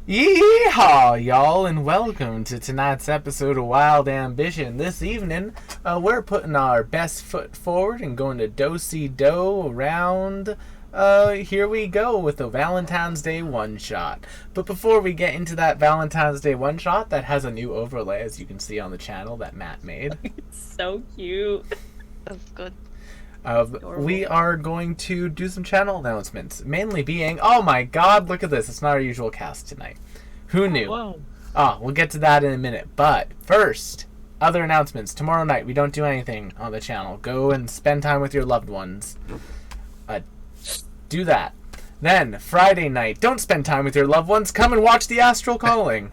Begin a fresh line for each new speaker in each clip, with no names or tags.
Yeehaw, y'all, and welcome to tonight's episode of Wild Ambition. This evening, we're putting our best foot forward and going to do-si-do around. Here we go with the Valentine's Day one-shot. But before we get into that Valentine's Day one-shot, that has a new overlay, as you can see on the channel, that Matt made.
It's so cute.
That's good.
We are going to do some channel announcements, mainly being, oh my god, look at this, it's not our usual cast tonight. Who knew?
Whoa.
We'll get to that in a minute, but first, other announcements. Tomorrow night, we don't do anything on the channel. Go and spend time with your loved ones. Do that. Then, Friday night, don't spend time with your loved ones, come and watch The Astral Calling.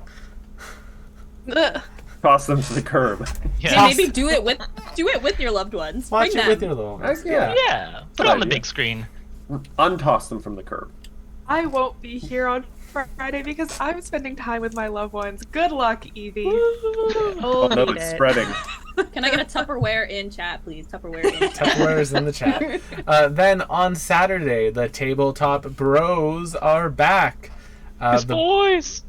Toss them to the curb.
Yeah. Maybe do it with your loved ones.
Watch
Bring
it
them.
with your little ones.
Yeah. Put it on the big screen.
Untoss them from the curb.
I won't be here on Friday because I'm spending time with my loved ones. Good luck, Evie.
Oh no, it's spreading.
Can I get a Tupperware in chat, please? Tupperware in chat.
Tupperware is in the chat. Then on Saturday, the Tabletop Bros are back.
His boys!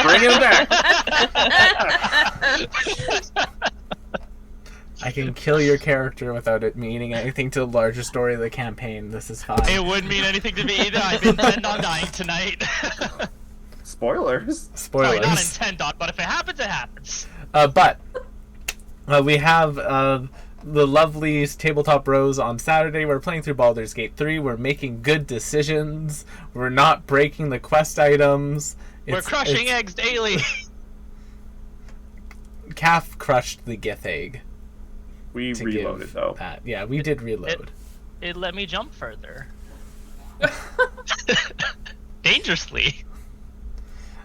Bring him back!
I can kill your character without it meaning anything to the larger story of the campaign. This is fine.
It wouldn't mean anything to me either. I've intend on dying tonight.
Spoilers?
Spoilers.
Sorry, not intend on, but if it happens, it happens.
But we have the lovely Tabletop Bros on Saturday. We're playing through Baldur's Gate 3. We're making good decisions. We're not breaking the quest items.
We're crushing eggs daily.
Calf crushed the Gith egg.
We reloaded though.
That. Yeah, we did reload.
It let me jump further. Dangerously.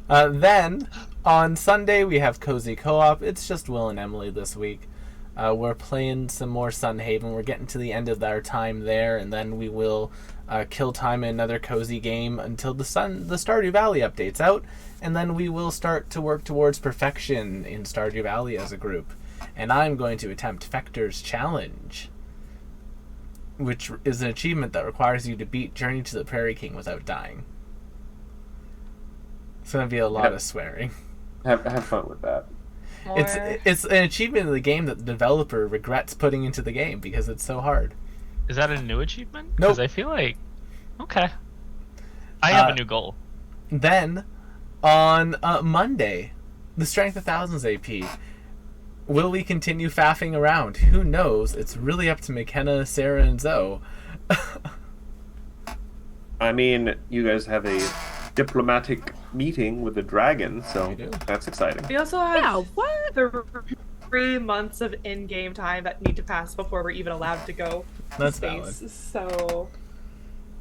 Then, on Sunday, we have Cozy Co-op. It's just Will and Emily this week. We're playing some more Sunhaven. We're getting to the end of our time there, and then we will kill time in another cozy game until the Stardew Valley update's out, and then we will start to work towards perfection in Stardew Valley as a group. And I'm going to attempt Fector's Challenge, which is an achievement that requires you to beat Journey to the Prairie King without dying. It's going to be a lot of swearing.
Have fun with that.
It's an achievement in the game that the developer regrets putting into the game because it's so hard.
Is that a new achievement?
Nope.
Because I feel like... Okay. I have a new goal.
Then, on Monday, the Strength of Thousands AP. Will we continue faffing around? Who knows? It's really up to McKenna, Sarah, and Zoe.
I mean, you guys have a diplomatic meeting with the dragon, so that's exciting.
We also have 3 months of in-game time that need to pass before we're even allowed to go to space.
Valid.
So...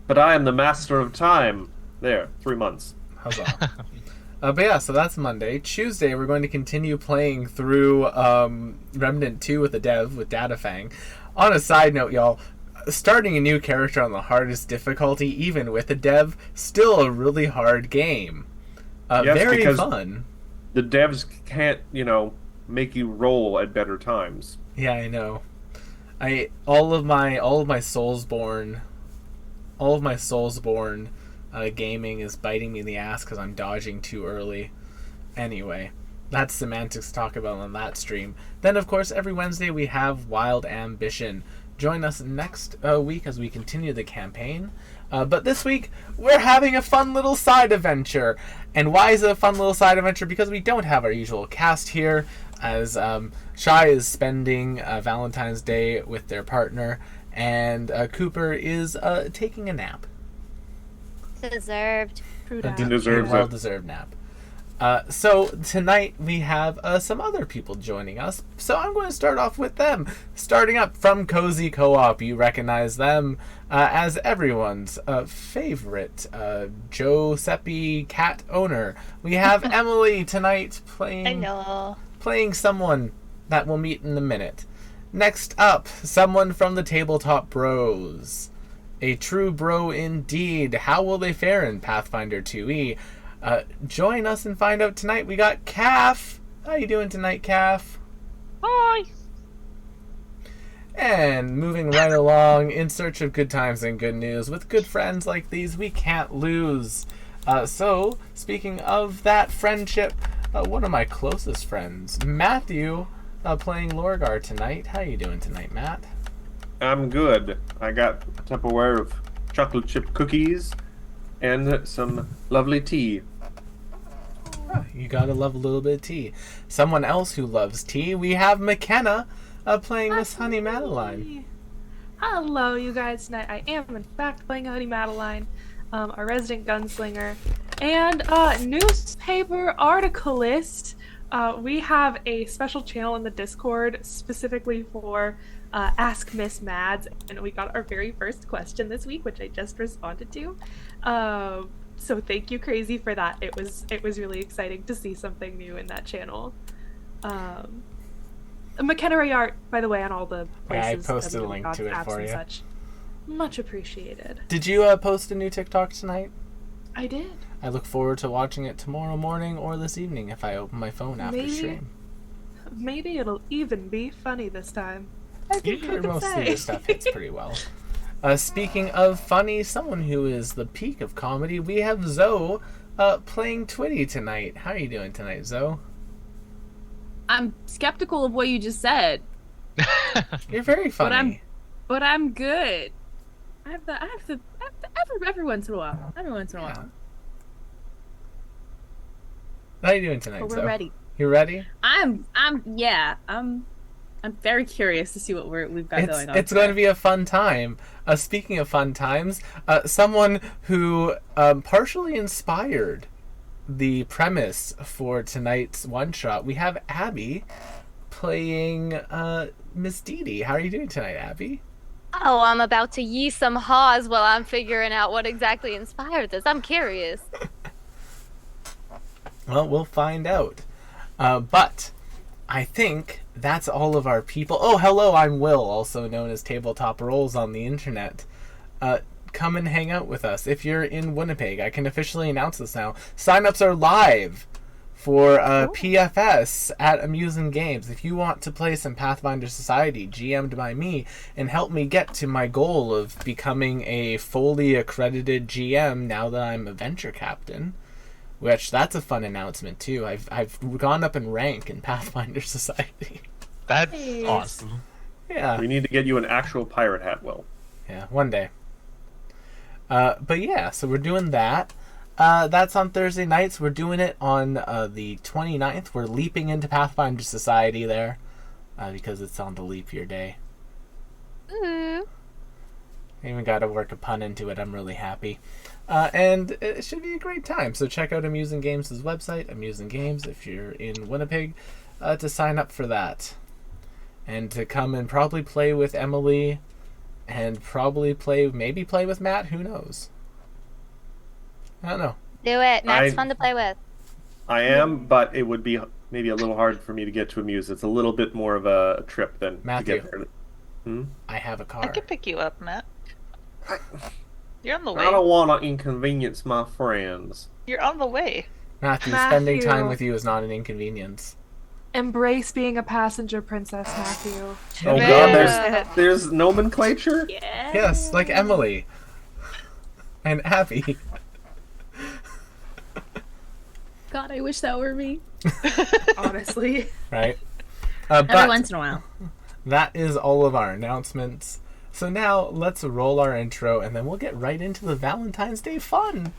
But I am the master of time. There, 3 months.
Huzzah. But yeah, so that's Monday. Tuesday, we're going to continue playing through Remnant 2 with the dev, with Datafang. On a side note, y'all, starting a new character on the hardest difficulty, even with a dev, still a really hard game.
Yes,
very fun.
The devs can't, make you roll at better times.
Yeah, I know. All of my Soulsborne gaming is biting me in the ass because I'm dodging too early. Anyway, that's semantics to talk about on that stream. Then, of course, every Wednesday we have Wild Ambition. Join us next week as we continue the campaign. But this week, we're having a fun little side adventure. And why is it a fun little side adventure? Because we don't have our usual cast here, as Shai is spending Valentine's Day with their partner, and Cooper is taking a nap.
Deserved.
He deserves
a well-deserved nap. So tonight we have some other people joining us. So I'm going to start off with them. Starting up from Cozy Co-op, you recognize them as everyone's favorite Giuseppe cat owner. We have Emily tonight playing someone that we'll meet in a minute. Next up, someone from the Tabletop Bros. A true bro indeed. How will they fare in Pathfinder 2e? Join us and find out tonight. We got Calf. How you doing tonight, Calf?
Hi.
And moving right along, in search of good times and good news, with good friends like these, we can't lose. So, speaking of that friendship, one of my closest friends, Matthew, playing Lorgar tonight. How you doing tonight, Matt?
I'm good. I got a Tupperware of chocolate chip cookies and some lovely tea.
You gotta love a little bit of tea. Someone else who loves tea, we have McKenna playing Miss Honey Madeline.
Hello, you guys. Tonight I am, in fact, playing Honey Madeline, a resident gunslinger, and newspaper articleist. We have a special channel in the Discord specifically for Ask Miss Mads, and we got our very first question this week, which I just responded to. So thank you, Crazy, for that. It was really exciting to see something new in that channel. McKenna Ray Art, by the way, on all the places.
I posted a link to it for you.
Such. Much appreciated.
Did you post a new TikTok tonight?
I did.
I look forward to watching it tomorrow morning or this evening if I open my phone after stream.
Maybe it'll even be funny this time.
Most of your stuff hits pretty well. Speaking of funny, someone who is the peak of comedy, we have Zoe playing Twitty tonight. How are you doing tonight, Zoe?
I'm skeptical of what you just said.
You're very funny.
But I'm good. I have the every once in a while. Every once in a while.
How are you doing tonight,
But we're
Zoe?
ready.
You ready?
I'm very curious to see what we've got going on.
It's going to be a fun time. Speaking of fun times, someone who partially inspired the premise for tonight's one-shot, we have Abby playing Miss Dee Dee. How are you doing tonight, Abby?
Oh, I'm about to yee some haws while I'm figuring out what exactly inspired this. I'm curious.
Well, we'll find out. But I think that's all of our people. Oh, hello, I'm Will, also known as Tabletop Rolls on the internet. Come and hang out with us. If you're in Winnipeg, I can officially announce this now. Sign-ups are live for PFS at Amusing Games. If you want to play some Pathfinder Society, GM'd by me, and help me get to my goal of becoming a fully accredited GM now that I'm a venture captain, which that's a fun announcement too. I've gone up in rank in Pathfinder Society.
That's awesome.
Yeah.
We need to get you an actual pirate hat, Will.
Yeah, one day. But yeah, so we're doing that. That's on Thursday nights. We're doing it on the 29th. We're leaping into Pathfinder Society there because it's on the leap year day.
Ooh.
I even got to work a pun into it. I'm really happy. And it should be a great time. So check out Amusing Games' website, Amusing Games, if you're in Winnipeg, to sign up for that. And to come and probably play with Emily and maybe play with Matt. Who knows? I don't know.
Do it. Matt's fun to play with.
I am, but it would be maybe a little hard for me to get to Amuse. It's a little bit more of a trip than
Matthew.
to get there.
I have a car.
I could pick you up, Matt. You're on the way.
I don't want to inconvenience my friends.
You're on the way.
Matthew, spending time with you is not an inconvenience.
Embrace being a passenger, Princess Matthew.
Oh God, there's nomenclature?
Yeah.
Yes, like Emily. And Abby.
God, I wish that were me.
Honestly.
Right?
Every once in a while.
That is all of our announcements. So now let's roll our intro and then we'll get right into the Valentine's Day fun.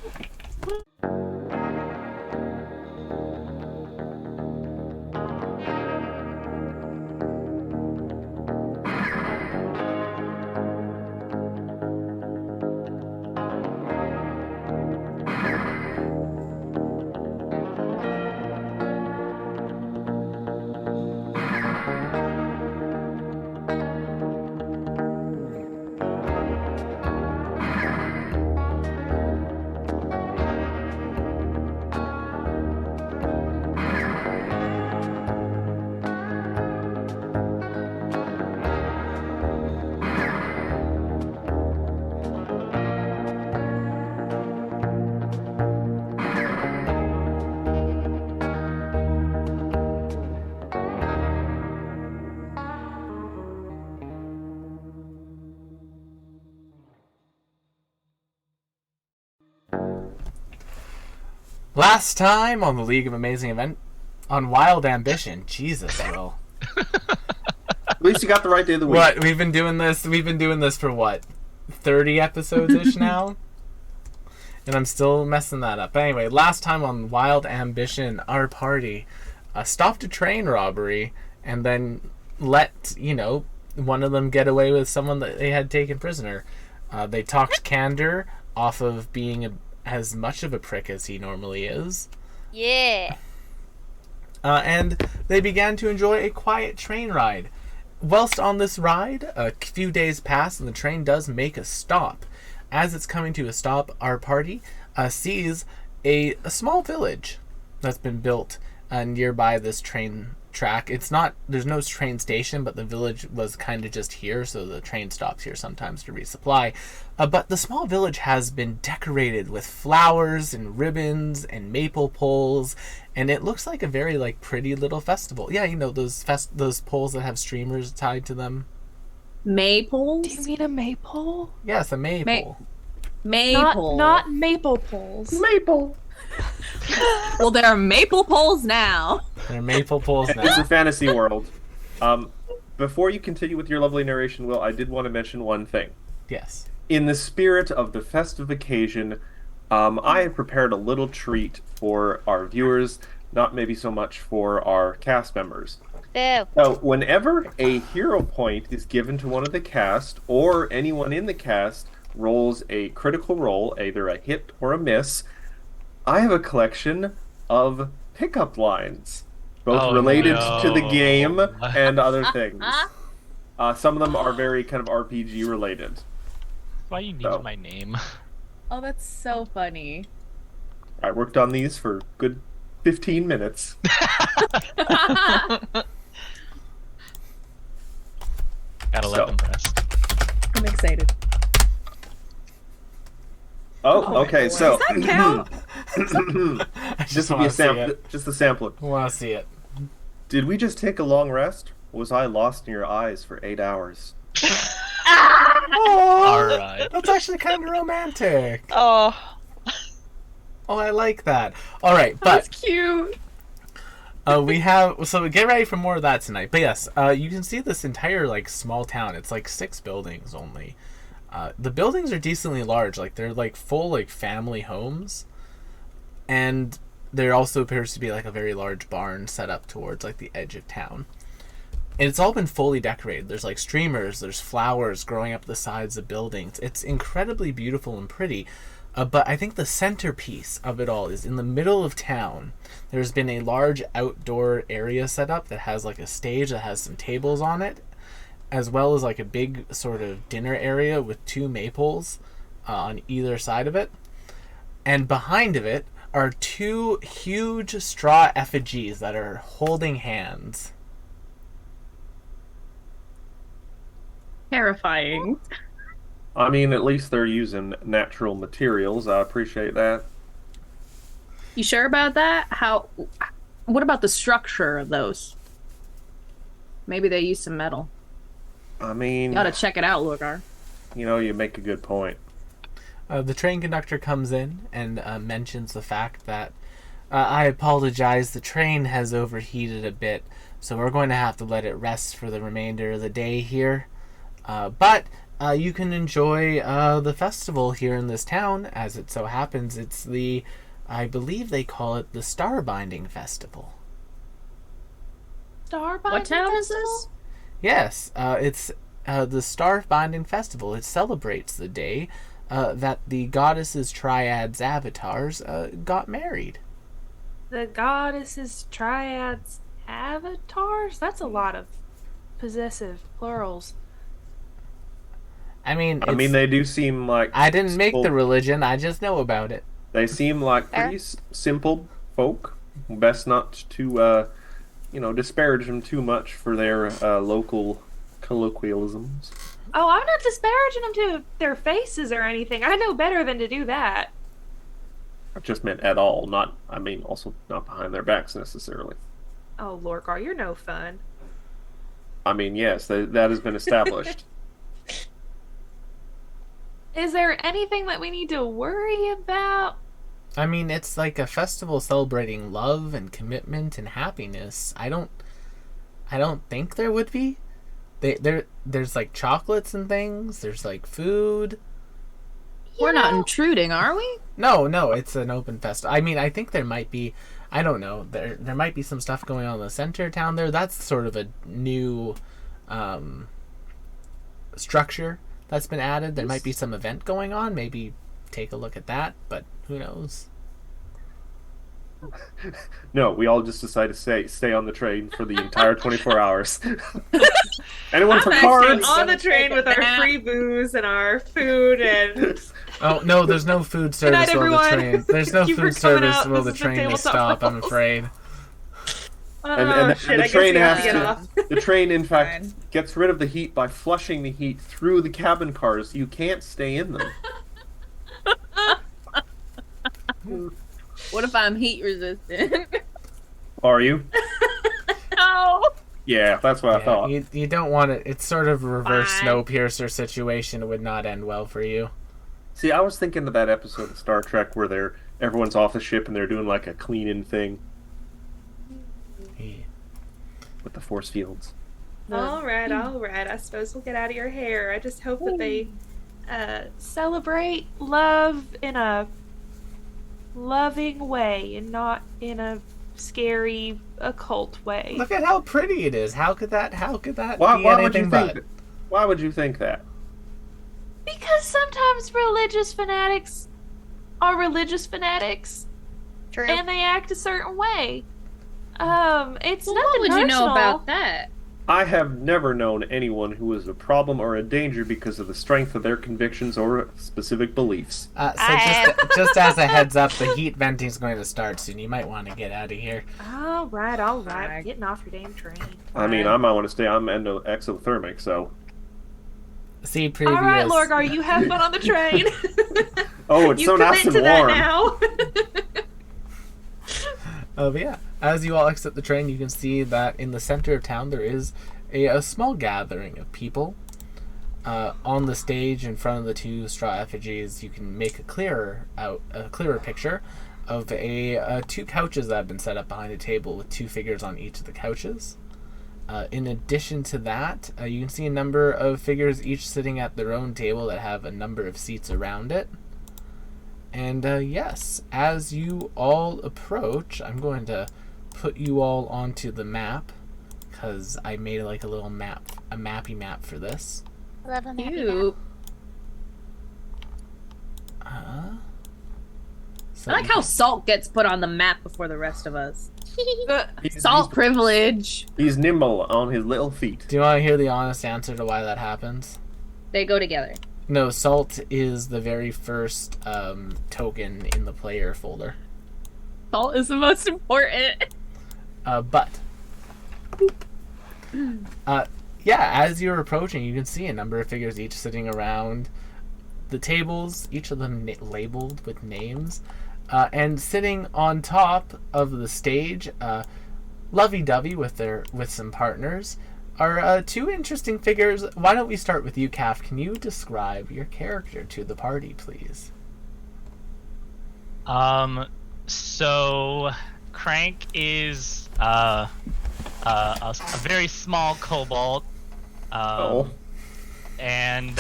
Last time on the League of Amazing Event on Wild Ambition. Jesus, Will.
At least you got the right day of the week.
What? We've been doing this for what? 30 episodes-ish now? And I'm still messing that up. Anyway, last time on Wild Ambition, our party stopped a train robbery and then let, one of them get away with someone that they had taken prisoner. They talked Candor off of being as much of a prick as he normally is.
Yeah.
And they began to enjoy a quiet train ride. Whilst on this ride, a few days pass and the train does make a stop. As it's coming to a stop, our party sees a small village that's been built nearby this train track. There's no train station, but the village was kind of just here, so the train stops here sometimes to resupply. But the small village has been decorated with flowers and ribbons and maple poles, and it looks like a very pretty little festival. Yeah, those poles that have streamers tied to them.
Maypoles?
Do you mean a maypole?
Yes, a maypole.
Maple.
Not maple poles.
Maple.
Well, there are maple poles now.
They're maple poles
It's
now.
a fantasy world. Before you continue with your lovely narration, Will, I did want to mention one thing.
Yes.
In the spirit of the festive occasion, I have prepared a little treat for our viewers, not maybe so much for our cast members.
Ew.
So, whenever a hero point is given to one of the cast, or anyone in the cast rolls a critical roll, either a hit or a miss, I have a collection of pickup lines, both related to the game and other things. Some of them are very kind of RPG related.
Why you need
So.
my name?
Oh, that's so funny.
I worked on these for a good 15 minutes.
Gotta let them rest.
I'm excited.
Oh, okay, so
Does that count?
I
just to be
wanna
a
see
sample,
it.
just a sampler.
I want to see it.
Did we just take a long rest? Or was I lost in your eyes for 8 hours?
Alright.
That's actually kind of romantic.
Oh,
Oh, I like that. All right,
That's
but
cute.
so get ready for more of that tonight. But yes, you can see this entire small town. It's 6 buildings only. The buildings are decently large. They're full family homes, and there also appears to be a very large barn set up towards the edge of town. And it's all been fully decorated. There's streamers, there's flowers growing up the sides of buildings. It's incredibly beautiful and pretty. But I think the centerpiece of it all is in the middle of town. There's been a large outdoor area set up that has a stage that has some tables on it, as well as a big sort of dinner area with 2 maples on either side of it. And behind of it are 2 huge straw effigies that are holding hands.
Terrifying.
I mean, at least they're using natural materials. I appreciate that.
You sure about that? What about the structure of those? Maybe they use some metal.
I mean,
You gotta check it out, Lugar.
you make a good point.
The train conductor comes in and mentions the fact that I apologize, the train has overheated a bit, so we're going to have to let it rest for the remainder of the day here. But you can enjoy the festival here in this town. As it so happens, it's I believe they call it the Starbinding Festival.
Starbound.
What town is this?
Yes, it's the Starbinding Festival. It celebrates the day that the goddesses' triads avatars got married.
The goddesses, triads, avatars? That's a lot of possessive plurals.
I mean,
They do seem like
I didn't make the
simple-
religion. I just know about it.
They seem like pretty simple folk. Best not to, disparage them too much for their local colloquialisms.
Oh, I'm not disparaging them to their faces or anything. I know better than to do that.
I just meant at all, also not behind their backs necessarily.
Oh, Lorgar, you're no fun.
I mean, yes, that has been established.
Is there anything that we need to worry about?
I mean, it's like a festival celebrating love and commitment and happiness. I don't think there would be. There's like chocolates and things. There's like food.
We're not intruding, are we?
No, it's an open festival. I mean, I think there might be. I don't know. There might be some stuff going on in the center of town there. That's sort of a new structure that's been added. There might be some event going on. Maybe take a look at that, but who knows?
No, we all just decide to stay on the train for the entire 24 hours. Anyone for
I'm
cards?
actually on the train with our free booze and our food and.
Oh no, there's no food service
night,
while the
everyone.
train. There's no
Thank you for
food
coming
service
out.
while the
This is the
train may
tabletop
stop. I'm
rules.
afraid.
And
Shit,
the
I guess
train
we have
has
to get
to.
off.
The train, in fact, gets rid of the heat by flushing the heat through the cabin cars. You can't stay in them.
What if I'm heat resistant?
Are you?
No.
Yeah, that's what I
Yeah,
thought.
you don't want it. It's sort of a reverse
Fine.
Snowpiercer situation. It would not end well for you.
See, I was thinking of that episode of Star Trek where everyone's off the ship and they're doing like a clean-in thing
Yeah.
with the force fields.
All right. I suppose we'll get out of your hair. I just hope that they celebrate love in a loving way and not in a scary occult way.
Look at how pretty it is. How could that
Why
be
would you
anything
think?
but?
Why would you think that?
Because sometimes religious fanatics are religious fanatics
True.
and they act a certain way. It's
Well,
nothing
what would you know
personal.
about that?
I have never known anyone who was a problem or a danger because of the strength of their convictions or specific beliefs.
Just as a heads up, the heat venting is going to start soon. You might want to get out of here.
All right. I'm getting off your damn train.
I mean, I might want to stay. I'm exothermic, so.
See previous.
All right, Lorgar, you have fun on the train.
Oh, it's
you
so nice
commit
and
to
warm.
that now.
But yeah, as you all exit the train, you can see that in the center of town there is a small gathering of people. On the stage in front of the two straw effigies, you can make a clearer picture of two couches that have been set up behind a table with two figures on each of the couches. In addition to that, you can see a number of figures each sitting at their own table that have a number of seats around it. And yes, as you all approach, I'm going to put you all onto the map because I made like a little map, a mappy map for this.
Love a map.
Cute.
So
I like how Salt gets put on the map before the rest of us.
He's-
Salt privilege.
He's nimble on his little feet.
do you want to hear the honest answer to why that happens?
They go together.
No, Salt is the very first token in the player folder.
Salt is the most important.
But yeah, as you're approaching, you can see a number of figures each sitting around the tables, each of them labeled with names, and sitting on top of the stage, lovey-dovey with some partners, are two interesting figures. Why don't we start with you, Calf? Can you describe your character to the party, please?
So Crank is a very small kobold, and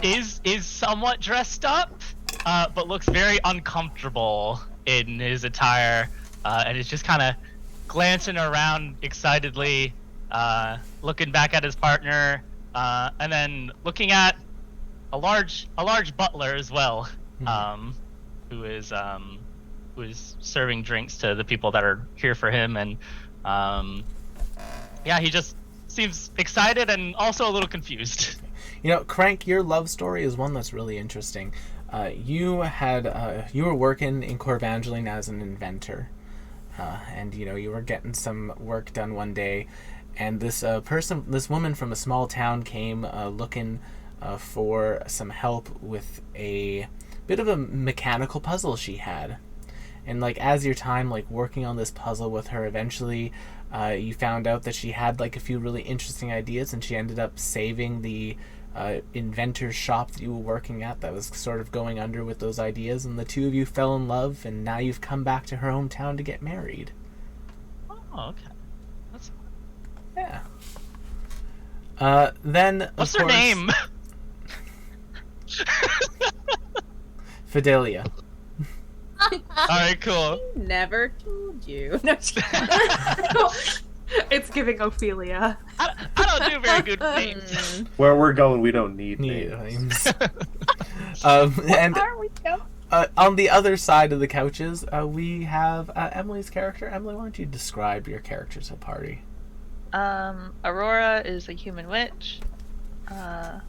is somewhat dressed up, but looks very uncomfortable in his attire, and is just kind of glancing around excitedly, looking back at his partner, and then looking at a large butler as well, who is serving drinks to the people that are here for him, and yeah, he just seems excited and also a little confused.
You know, Crank, your love story is one that's really interesting. You were working in Corvangeline as an inventor, and you were getting some work done one day, and this woman from a small town came looking for some help with a bit of a mechanical puzzle she had. And as your time working on this puzzle with her, eventually you found out that she had a few really interesting ideas, and she ended up saving the inventor shop that you were working at that was sort of going under with those ideas, and the two of you fell in love, and now you've come back to her hometown to get married.
Oh, okay. That's...
Yeah. Then
What's
of
her
course,
name?
Fidelia.
Alright, cool.
Never told you. No,
It's giving Ophelia.
I don't do very good names.
Where we're going, we don't need
Need
names.
names. And
are we going?
on the other side of the couches, we have Emily's character. Emily, why don't you describe your character to the party?
Aurora is a human witch. I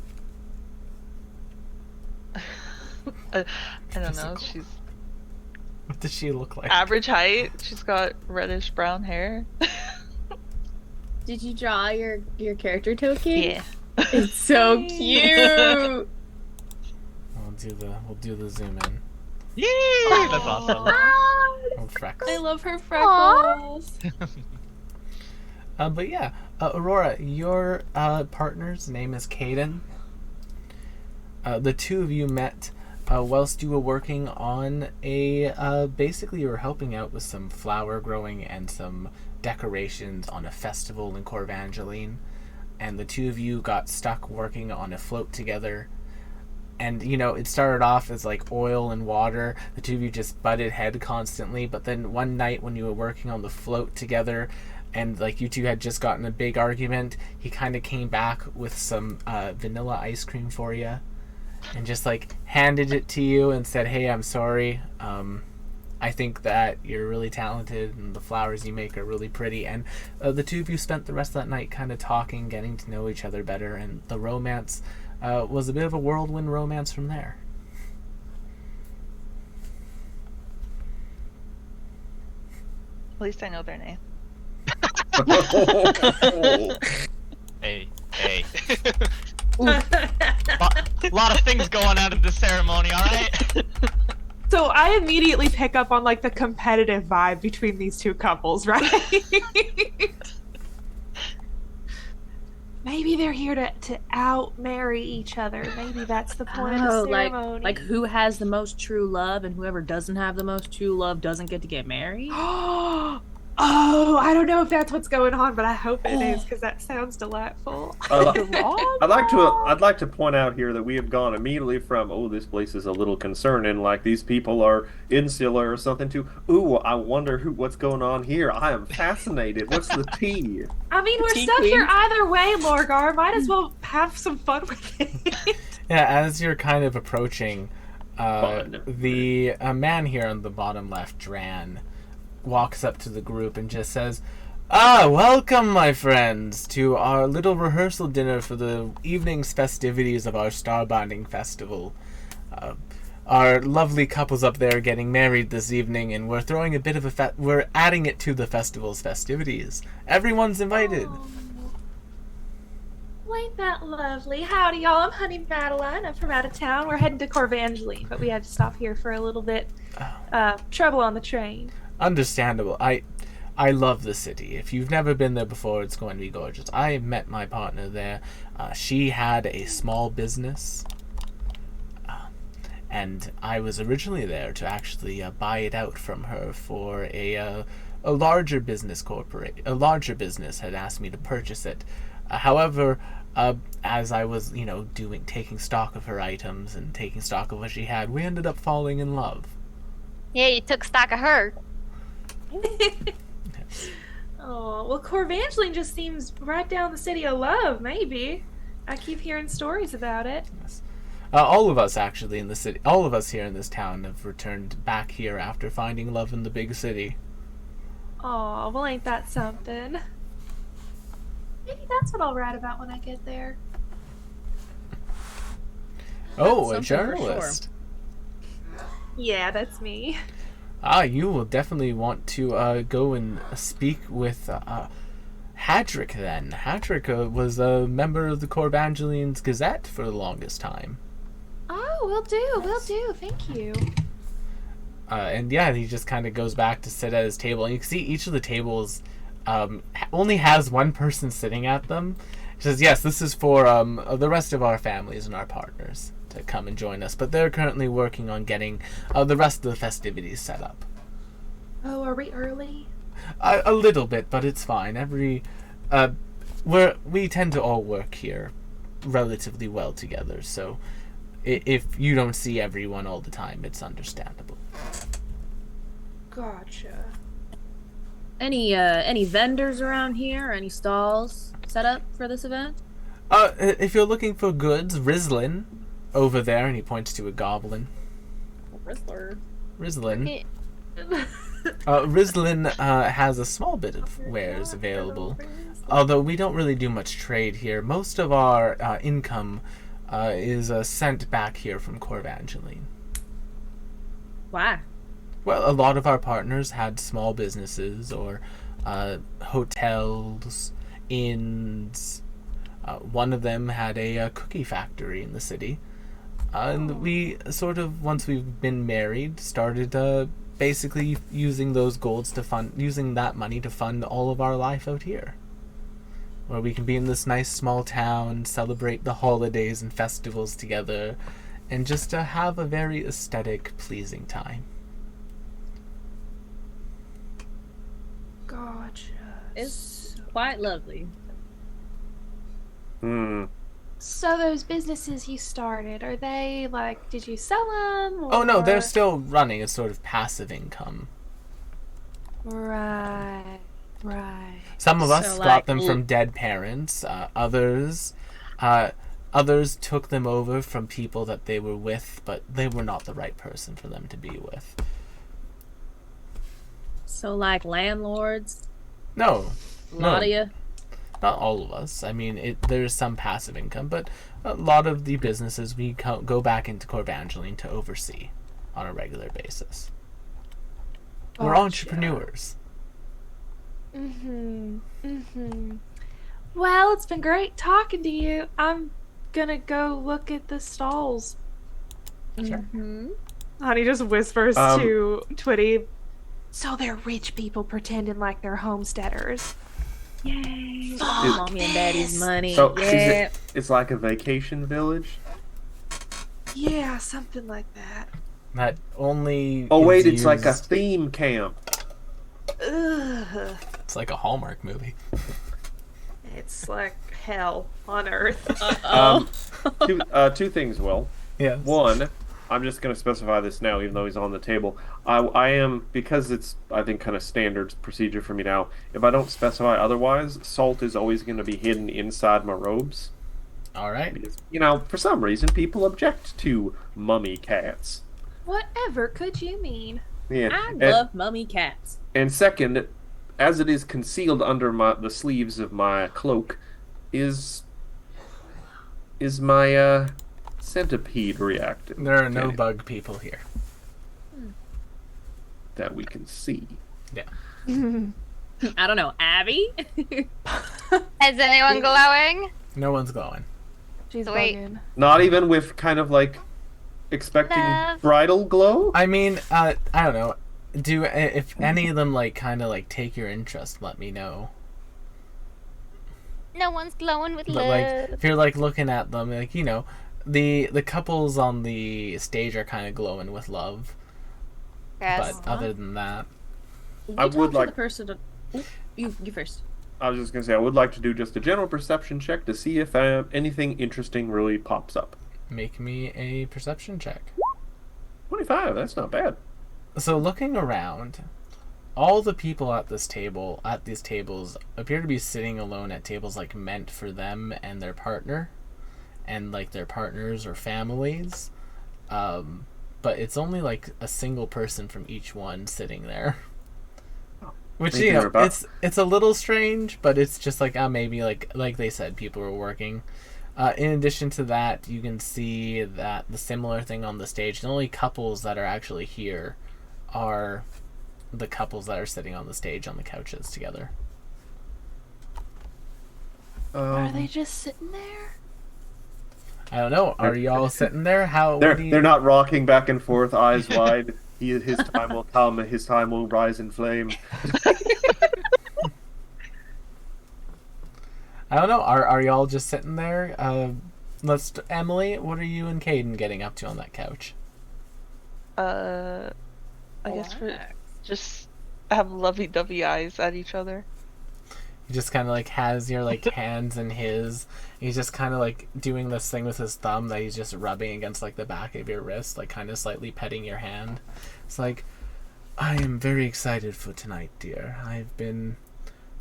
don't know. She's
What does she look like?
average height. She's got reddish brown hair.
Did you draw your character token?
Yeah.
It's so cute.
We'll do the zoom in.
Yay! That's awesome.
Oh, freckles.
I love her freckles.
But yeah, Aurora, your partner's name is Caden. The two of you met whilst you were working on basically you were helping out with some flower growing and some decorations on a festival in Corvangeline. And the two of you got stuck working on a float together. And, it started off as like oil and water. The two of you just butted head constantly. But then one night when you were working on the float together and like you two had just gotten a big argument, he kind of came back with some vanilla ice cream for you and just like handed it to you and said, "Hey, I'm sorry. I think that you're really talented and the flowers you make are really pretty." And the two of you spent the rest of that night kind of talking, getting to know each other better, and the romance was a bit of a whirlwind romance from there.
At least I know their name.
Hey. Lot of things going on at the ceremony, alright?
So I immediately pick up on like the competitive vibe between these two couples, right? Maybe they're here to out-marry each other. Maybe that's the point of the ceremony.
like who has the most true love, and whoever doesn't have the most true love doesn't get to get married?
Oh, I don't know if that's what's going on, but I hope it is because that sounds delightful.
I'd like to point out here that we have gone immediately from, oh, this place is a little concerning, like these people are insular or something, to, ooh, I wonder what's going on here. I am fascinated. What's the tea?
I mean, we're
Tea
stuck
queen.
here either way, Lorgar. Might as well have some fun with it.
Yeah, as you're kind of approaching,
Fun.
the man here on the bottom left, Dran, walks up to the group and just says, welcome, my friends, to our little rehearsal dinner for the evening's festivities of our Starbounding Festival. Our lovely couple's up there getting married this evening, and we're throwing a bit of we're adding it to the festival's festivities. Everyone's invited.
Well, ain't that lovely? Howdy, y'all. I'm Honey Madeline. I'm from out of town. We're heading to Corvangeline, but we had to stop here for a little bit. Trouble on the train.
Understandable. I love the city. If you've never been there before, it's going to be gorgeous. I met my partner there. She had a small business, and I was originally there to actually buy it out from her for a larger business A larger business had asked me to purchase it. However, as I was, taking stock of her items and taking stock of what she had, we ended up falling in love.
Yeah, you took stock of her.
Oh, well, Corvangeline just seems right down the city of love, maybe. I keep hearing stories about it.
Yes. All of us actually in the city, all of us here in this town have returned back here after finding love in the big city.
Oh, well, ain't that something? Maybe that's what I'll write about when I get there.
Oh, a
Something for
journalist.
Yeah, that's me.
You will definitely want to go and speak with Hadrick then. Hadrick was a member of the Corvangeline's Gazette for the longest time.
Oh, will do. Thank you.
And yeah, he just kind of goes back to sit at his table. And you can see each of the tables only has one person sitting at them. She says, yes, this is for the rest of our families and our partners to come and join us, but they're currently working on getting the rest of the festivities set up.
Oh, are we early?
A little bit, but it's fine. We tend to all work here relatively well together, so if you don't see everyone all the time, it's understandable.
Gotcha.
Any vendors around here? Any stalls set up for this event?
If you're looking for goods, Rizlin over there, and he points to a goblin. Rizlin. Rizlin has a small bit of wares available, although we don't really do much trade here. Most of our income is sent back here from Corvangeline.
Why?
Well, a lot of our partners had small businesses or hotels, inns. One of them had a cookie factory in the city. And we sort of, once we've been married, started basically using using that money to fund all of our life out here. Where we can be in this nice small town, celebrate the holidays and festivals together, and just have a very aesthetic, pleasing time.
Gotcha.
It's quite lovely.
So those businesses you started, are they like, did you sell them?
Oh no, they're still running as sort of passive income.
Right.
Some of us
So,
got them from dead parents. Others took them over from people that they were with, but they were not the right person for them to be with.
So like landlords?
No.
A lot of you?
Not all of us. I mean, there's some passive income, but a lot of the businesses we go back into Corvangeline to oversee on a regular basis. We're entrepreneurs.
Well, it's been great talking to you. I'm gonna go look at the stalls.
Sure.
Honey just whispers to Twitty. So they're rich people pretending like they're homesteaders. Yay!
Mommy and daddy's money.
So
Yeah.
it's like a vacation village?
Yeah, something like that.
That only.
Oh wait,
is
it's like a
used-
theme camp.
Ugh.
It's like a Hallmark movie.
It's like hell on earth.
Two things, Will.
Yes.
One, I'm just going to specify this now, even though he's on the table. I am, because it's, I think, kind of standard procedure for me now, if I don't specify otherwise, salt is always going to be hidden inside my robes.
All right.
Because, for some reason, people object to mummy cats.
Whatever could you mean?
Yeah.
I love mummy cats.
And second, as it is concealed under the sleeves of my cloak, is my centipede reactive?
There are no bug people here.
That we can see.
Yeah.
I don't know, Abby?
Is anyone glowing?
No one's glowing.
She's
Sweet.
bugging.
Not even with kind of like expecting
Love.
bridal glow?
I mean, I don't know. If any of them kind of take your interest, let me know.
No one's glowing with
But
love.
if you're looking at them, the couples on the stage are kind of glowing with love.
Yes.
But other than that,
I
You talk
would
to
like-
the person. You first.
I was just going to say, I would like to do just a general perception check to see if anything interesting really pops up.
make me a perception check.
25, that's not bad.
So looking around, all the people at these tables appear to be sitting alone at tables meant for them and their partner, and their partners or families. But it's only a single person from each one sitting there. Which
Thinking about-
it's a little strange, but it's just maybe like they said, people are working. In addition to that, you can see that the similar thing on the stage. The only couples that are actually here are the couples that are sitting on the stage on the couches together.
Are they just sitting there?
I don't know. Are y'all sitting there?
They're not rocking back and forth, eyes wide. His time will come. His time will rise in flame.
I don't know. Are y'all just sitting there? Emily, what are you and Caden getting up to on that couch?
I guess we're just have lovey-dovey eyes at each other.
He just kind of like has your like hands in his. He's just kind of like doing this thing with his thumb that he's just rubbing against like the back of your wrist, like kind of slightly petting your hand. It's like, I am very excited for tonight, dear. I've been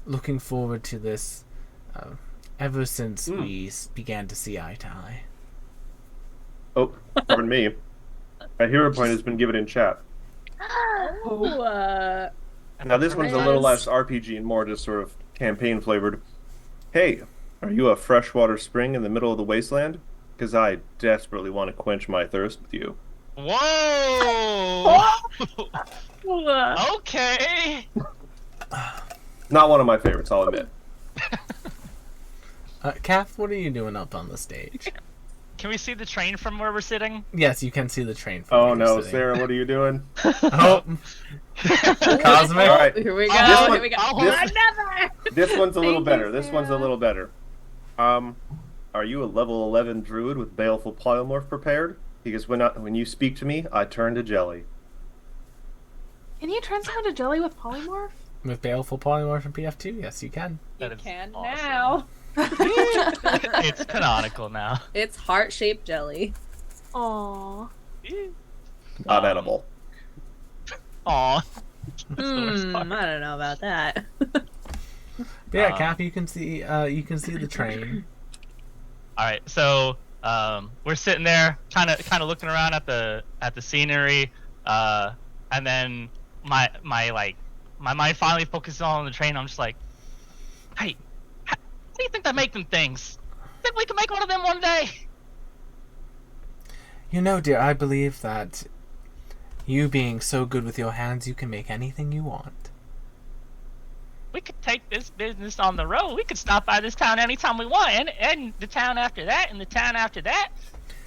looking forward to this ever since we began to see eye to eye.
Oh, pardon me. A hero point has been given in chat.
Oh,
Now this one's a little less RPG and more just sort of campaign flavored. Hey, are you a freshwater spring in the middle of the wasteland? Because I desperately want to quench my thirst with you.
Whoa! Okay.
Not one of my favorites, I'll admit.
Kath, what are you doing up on the stage?
Can we see the train from where we're sitting?
Yes, you can see the train. From
Oh
where you're
no,
sitting.
Sarah, what are you doing?
Oh, Cosmic.
All right.
here we go.
This one-
Here we go.
This one's a little
Thank you,
better. This one's a
Sarah.
little better. Are you a level 11 druid with baleful polymorph prepared? Because when you speak to me, I turn to jelly.
Can you turn someone to jelly with polymorph?
With Baleful Polymorph and PF2, yes, you can.
That is
Can
awesome.
now.
It's canonical now.
It's heart-shaped jelly.
Aww.
Not edible.
Aw.
I don't know about that.
But yeah, Kath, you can see the train.
All right, so we're sitting there, kind of looking around at the scenery, and then my mind finally focuses on the train. I'm just like, hey, how do you think they make them things? Think we can make one of them one day?
You know, dear, I believe that you being so good with your hands, you can make anything you want.
We could take this business on the road. We could stop by this town anytime we want, and the town after that, and the town after that.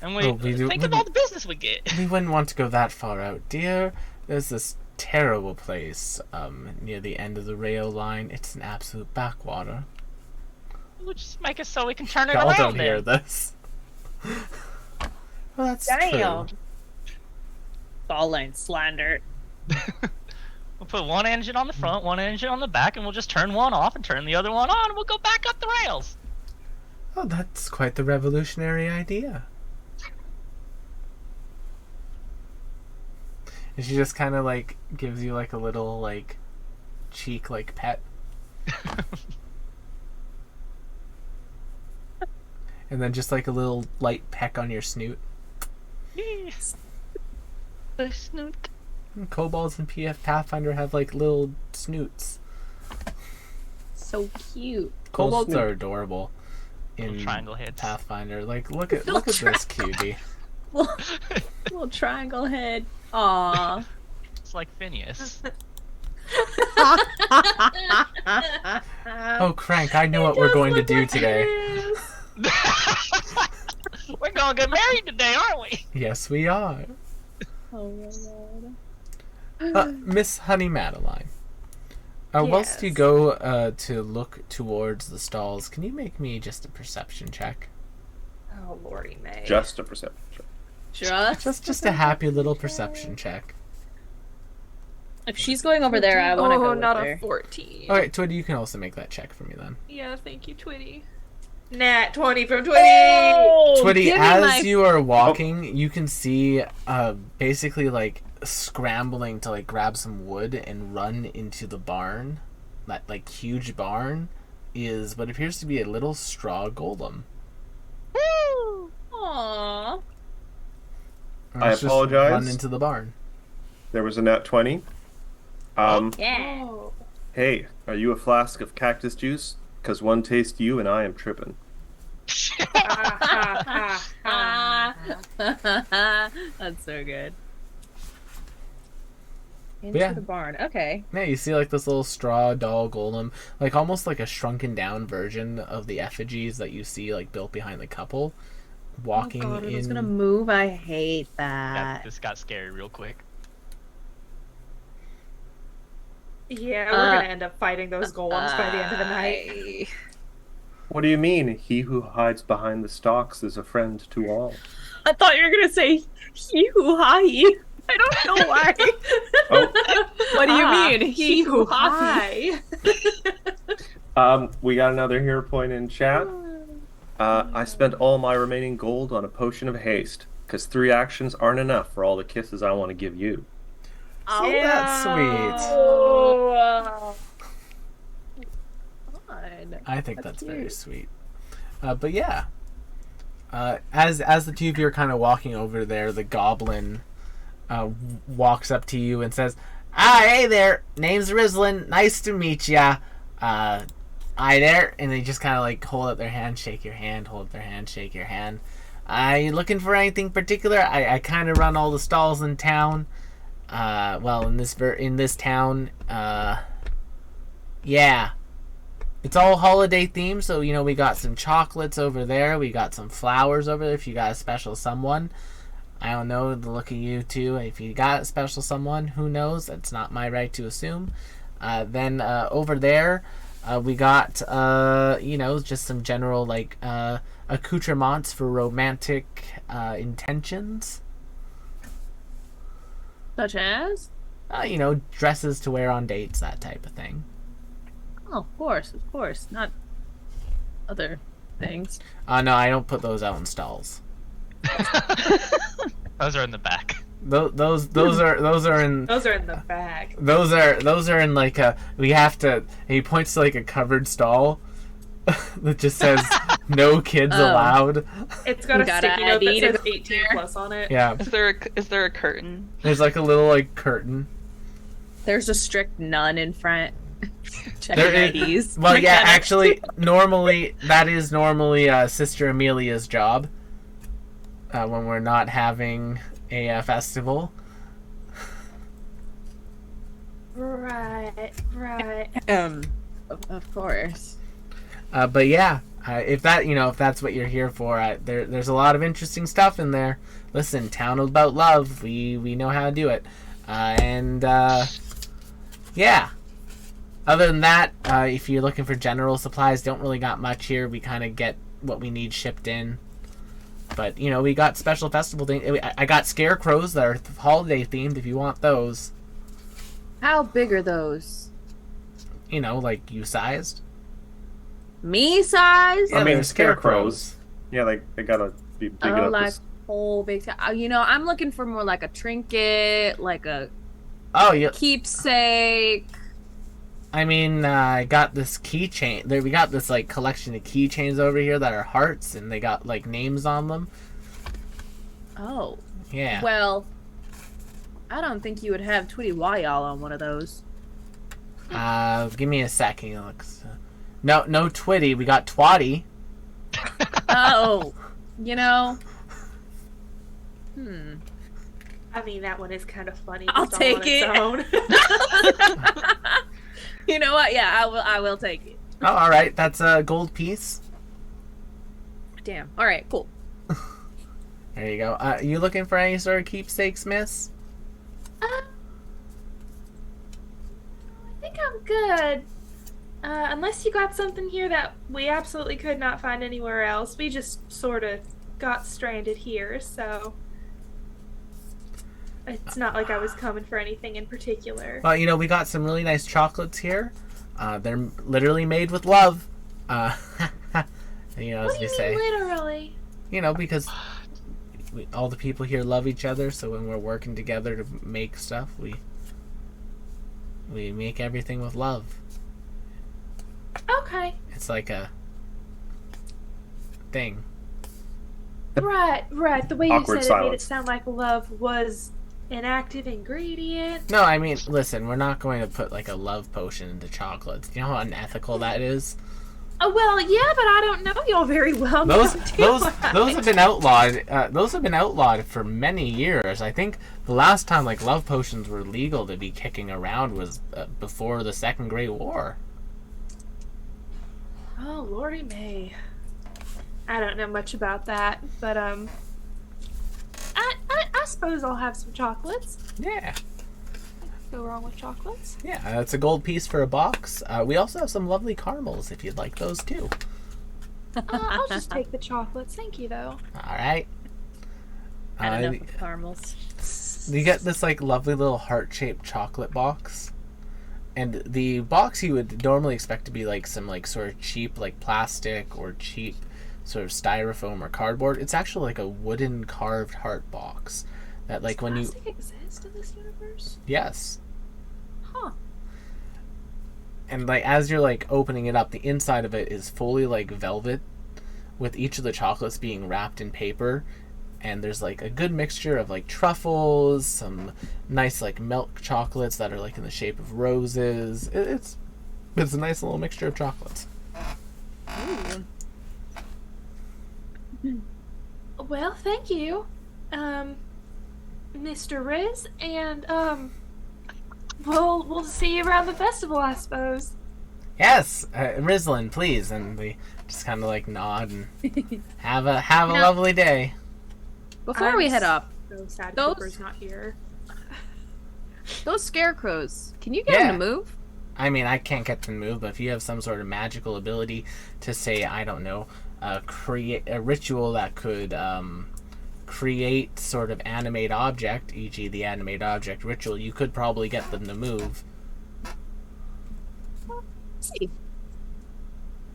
And think of all the business we get.
We wouldn't want to go that far out, dear. There's this terrible place near the end of the rail line. It's an absolute backwater.
We'll just make it so we can turn it
Y'all
around
don't
then.
hear this. Well, that's
Damn.
true.
Ball line slander.
We'll put one engine on the front, one engine on the back, and we'll just turn one off and turn the other one on, and we'll go back up the rails.
Oh, that's quite the revolutionary idea. And she just kind of like gives you like a little like cheek like pet. And then just like a little light peck on your snoot.
Yes. The snoot.
Kobolds and PF Pathfinder have like little snoots.
So cute.
Kobolds
snoot.
are adorable in
Little triangle heads.
Pathfinder. Like look at this cutie.
Little triangle head. Aww.
It's like Phineas.
Oh, Crank, I know what we're going to do today.
We're gonna get married today, aren't we?
Yes, we are.
Oh my god.
Miss Honey Madeline. Whilst you
Yes.
go to look towards the stalls, can you make me just a perception check?
Oh, Lordy May.
Just a perception check.
Just a happy little perception check.
If she's going over there, I want to go
not
with
a
her.
14.
All right, Twitty, you can also make that check for me then.
Yeah, thank you, Twitty. Nat 20 from Twitty!
Oh,
Twitty,
give me
as
my-
you are walking, you can see basically like scrambling to like grab some wood and run into the barn. That like huge barn is what appears to be a little straw golem.
Woo! Aww.
And
I
let's just
apologize.
Run into the barn.
There was a nat 20.
Yeah.
Oh.
Hey, are you a flask of cactus juice? Because one tastes you and I am tripping.
That's so good. Into
Yeah.
the barn. Okay.
Yeah, you see like this little straw doll golem, like almost like a shrunken down version of the effigies that you see like built behind the couple, walking
Oh god,
in.
it's gonna move. I hate that.
This got scary real quick.
Yeah, we're gonna end up fighting those golems by the end of the night.
What do you mean? He who hides behind the stalks is a friend to all.
I thought you were gonna say he who hi. I don't know why.
Oh.
What do you mean? He who hi.
We got another hero point in chat. I spent all my remaining gold on a potion of haste, because 3 actions aren't enough for all the kisses I want to give you.
Oh, that's sweet.
Oh.
I think that's very
cute.
sweet. But yeah, as the two of you are kind of walking over there, the goblin walks up to you and says, "Ah, hey there, name's Rizlin. Nice to meet ya. Hi there." And they just kind of like hold up their hand, shake your hand, hold up their hand, shake your hand. You looking for anything particular? I kind of run all the stalls in town. Well, in this town. Yeah. It's all holiday themed, so, you know, we got some chocolates over there. We got some flowers over there if you got a special someone. I don't know, the look of you two. If you got a special someone, who knows? That's not my right to assume. Then over there, we got, you know, just some general, like, accoutrements for romantic intentions.
Such as?
You know, dresses to wear on dates, that type of thing.
Oh, of course. Not other things.
No, I don't put those out in stalls.
Those are in the back.
Those are in
Those are in the bag.
those are in like a we have to. He points to like a covered stall that just says no kids
Oh.
allowed.
It's got
You
a
gotta
sticky note that
ID to
says
go
18
there.
plus on it.
Yeah,
Is there a curtain?
there's like a little like curtain.
There's a strict nun in front. Checking
There is-
IDs.
Well, yeah,
Mechanic.
actually, that is normally Sister Amelia's job when we're not having a festival.
Right.
Of course.
But yeah, if that's what you're here for, there's a lot of interesting stuff in there. Listen, town about love. We know how to do it, yeah. Other than that, if you're looking for general supplies, don't really got much here. We kind of get what we need shipped in. But, you know, we got special festival things. I got scarecrows that are holiday themed if you want those.
How big are those?
You know, like you sized.
Me size?
I mean,
they're
scarecrows. Yeah, they gotta be big
Oh,
enough.
like whole big. You know, I'm looking for more like a trinket, like a
Oh, yeah.
keepsake.
I mean, I got this keychain. We got this like collection of keychains over here that are hearts, and they got like names on them.
Oh.
Yeah.
Well, I don't think you would have Twitty Wyall on one of those.
Give me a second. No, Twitty. We got Twatty.
Oh. You know.
I mean, that one is kind of funny.
I'll
just all
take
on
it.
its own.
You know what? Yeah, I will take it.
Oh, all right. That's a gold piece.
Damn. All right. Cool.
There you go. You looking for any sort of keepsakes, miss?
I think I'm good. Unless you got something here that we absolutely could not find anywhere else. We just sort of got stranded here, so it's not like I was coming for anything in particular.
Well, you know, we got some really nice chocolates here. They're literally made with love. You know,
What
as
do
we
you
say.
mean literally?
You know, because all the people here love each other, so when we're working together to make stuff, we make everything with love.
Okay.
It's like a thing.
Right. The way you
Awkward
said it made it
silence.
sound like love was an active ingredient.
No, I mean, listen, we're not going to put like a love potion into chocolates. Do you know how unethical that is?
Oh, well, yeah, but I don't know y'all very well.
Those
now, do
those
I?
those have been outlawed. Those have been outlawed for many years. I think the last time like love potions were legal to be kicking around was before the Second Great War.
Oh, Lordy May. I don't know much about that, but I suppose I'll have some chocolates.
Yeah,
Go wrong with chocolates.
yeah. That's a gold piece for a box. We also have some lovely caramels if you'd like those too.
I'll just take the chocolates. Thank you, though.
All right.
Had enough of caramels.
You get this like lovely little heart-shaped chocolate box, and the box you would normally expect to be like some like sort of cheap like plastic or cheap sort of styrofoam or cardboard. It's actually like a wooden carved heart box that like when you
Does plastic exist in this universe?
yes.
Huh.
And like as you're like opening it up, the inside of it is fully like velvet, with each of the chocolates being wrapped in paper, and there's like a good mixture of like truffles, some nice like milk chocolates that are like in the shape of roses. It's a nice little mixture of chocolates.
Ooh.
Well, thank you, Mr. Riz, and we'll see you around the festival, I suppose.
Yes, Rislin, please, and we just kind of like nod and have a lovely day.
Before we head up,
So sad
Those-
Cooper's not here.
those scarecrows, can you get them to move?
I mean, I can't get them to move, but if you have some sort of magical ability to say, I don't know, create a ritual that could create sort of animate object, e.g. the animate object ritual, you could probably get them to move.
See.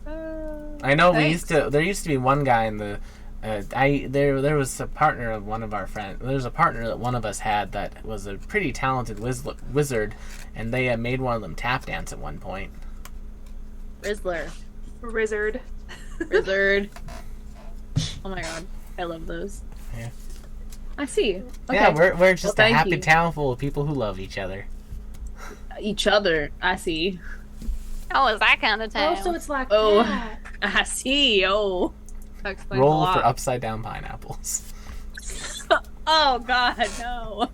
I know
Thanks.
there used to be one guy in the there was a partner of one of our friends. There's a partner that one of us had that was a pretty talented wizard, and they made one of them tap dance at one point.
Rizzler.
Rizzard.
Rizzard. Oh my god. I love those.
Yeah.
I see. Okay.
Yeah, we're just a
thank
happy
you.
town full of people who love each other.
Each other. I see.
Oh, it's that kind of town.
Oh, so it's like
Oh.
that.
I see. Oh. That explains a
Roll
lot.
for upside down pineapples.
Oh god, no.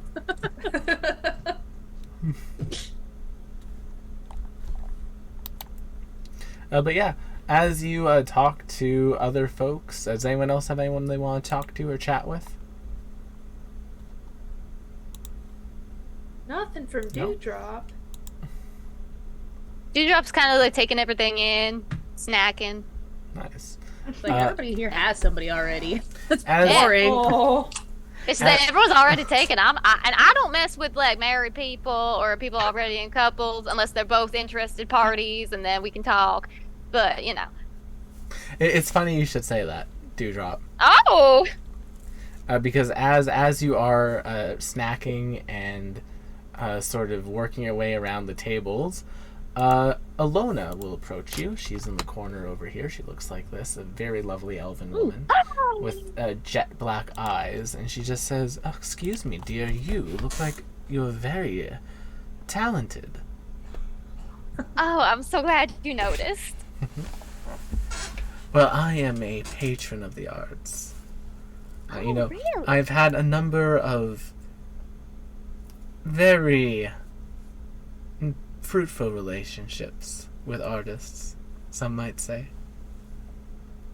But yeah, as you talk to other folks, does anyone else have anyone they want to talk to or chat with?
Nothing from
No.
Dewdrop.
Dewdrop's kind of like taking everything in, snacking.
Nice.
Like everybody here has somebody already. That's
As-
boring.
Oh.
It's that everyone's already taken. And I don't mess with like married people or people already in couples unless they're both interested parties, and then we can talk. But you know.
It's funny you should say that, Dewdrop.
Oh.
Because as you are snacking and sort of working your way around the tables, Alona will approach you. She's in the corner over here. She looks like this, a very lovely elven woman with jet black eyes, and she just says, "Oh, excuse me, dear, you look like you're very talented."
Oh, I'm so glad you noticed.
Well, I am a patron of the arts. You
Oh,
know,
really?
I've had a number of very fruitful relationships with artists, some might say.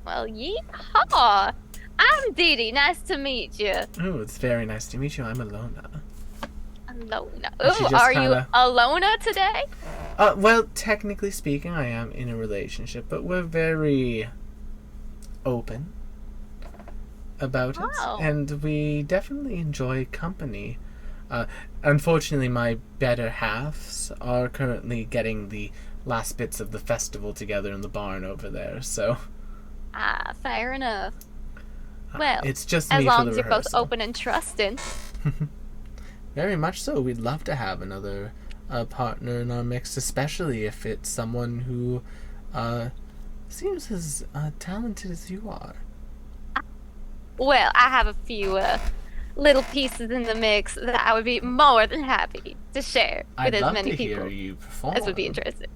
Well, yeehaw! I'm Dee Dee. Nice to meet you.
Oh, it's very nice to meet you. I'm Alona.
Alona.
And she
Ooh,
just
are you
kinda-
Alona today?
Well, technically speaking, I am in a relationship, but we're very open about it,
Oh.
and we definitely enjoy company. Unfortunately, my better halves are currently getting the last bits of the festival together in the barn over there, so
Ah, fair enough. Well,
it's just
as
me for
long
the
as you're both
rehearsal.
open and trusting.
Very much so. We'd love to have another partner in our mix, especially if it's someone who seems as talented as you are.
Well, I have a few little pieces in the mix that I would be more than happy to share with
I'd
as
love
many
to
people
hear you perform.
as would be interested.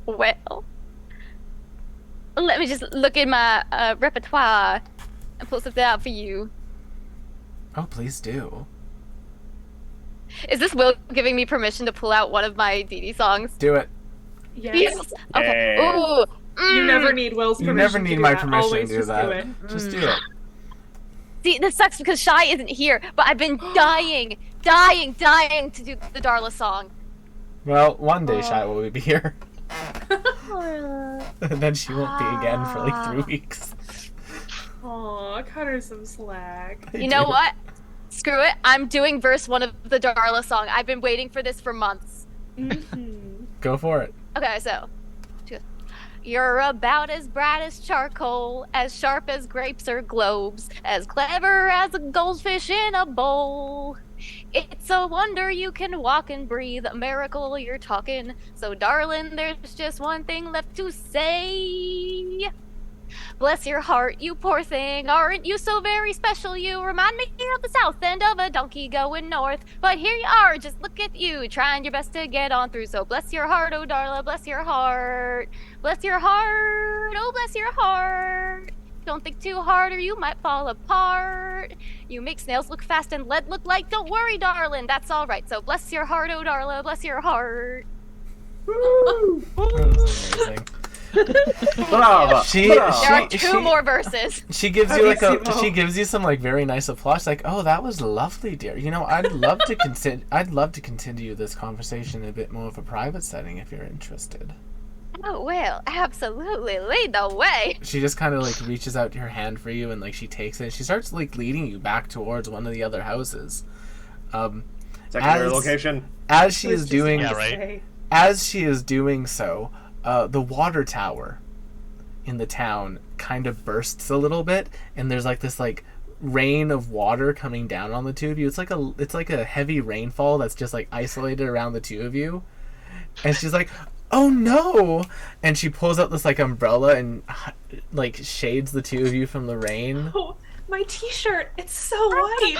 Well, let me just look in my repertoire and pull something out for you.
Oh, please do.
Is this Will giving me permission to pull out one of my Dee Dee songs?
Do it.
Yes.
Okay.
Yeah.
Ooh.
You never need Will's permission.
You never
to
need
do
my
that.
permission
Always
to do
just
that.
Do it.
Just do it.
See, this sucks because Shy isn't here, but I've been dying to do the Darla song.
Well, one day Shai will be here. And then she won't be again for like 3 weeks.
Aw, cut her some slack.
You know what? Screw it. I'm doing verse 1 of the Darla song. I've been waiting for this for months.
Go for it.
Okay, so. You're about as bright as charcoal, as sharp as grapes or globes, as clever as a goldfish in a bowl. It's a wonder you can walk and breathe, a miracle you're talking. So, darling, there's just one thing left to say. Bless your heart, you poor thing. Aren't you so very special? You remind me of the south end of a donkey going north. But here you are, just look at you, trying your best to get on through. So bless your heart, oh Darla, bless your heart. Bless your heart, oh bless your heart. Don't think too hard or you might fall apart. You make snails look fast and lead look light. Don't worry, darling, that's all right. So bless your heart, oh Darla, bless your heart.
That was amazing.
Brava!
There are two more verses.
She gives you she gives you some like very nice applause. Like, oh, that was lovely, dear. You know, I'd love to continue this conversation in a bit more of a private setting if you're interested.
Oh well, absolutely. Lead the way.
She just kind of like reaches out her hand for you and like she takes it. She starts like leading you back towards one of the other houses.
Secondary location.
As she is doing, as she is doing so. The water tower in the town kind of bursts a little bit, and there's like this like rain of water coming down on the two of you. It's like a heavy rainfall that's just like isolated around the two of you. And she's like, "Oh no!" And she pulls out this like umbrella and like shades the two of you from the rain.
Oh, my T-shirt! It's so white.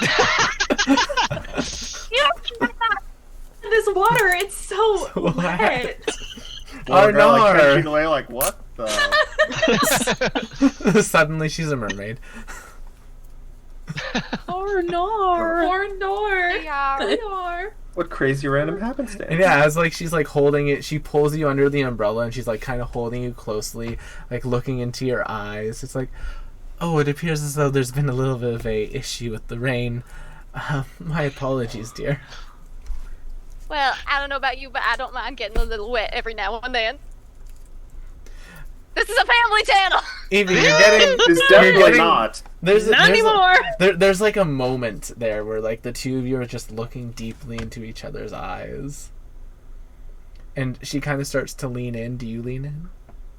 This water, it's so wet.
Oh no!
Like, catching away, like what the?
Suddenly, she's a mermaid.
Or nor.
Yeah.
What crazy random happenstance?
And yeah, as like she's like holding it, she pulls you under the umbrella, and she's like kind of holding you closely, like looking into your eyes. It's like, oh, it appears as though there's been a little bit of a issue with the rain. My apologies, dear.
Well, I don't know about you, but I don't mind getting a little wet every now and then. This is a family channel!
Evie, you're getting...
It's definitely not.
Not anymore!
There's like a moment there where like the two of you are just looking deeply into each other's eyes. And she kind of starts to lean in. Do you lean in?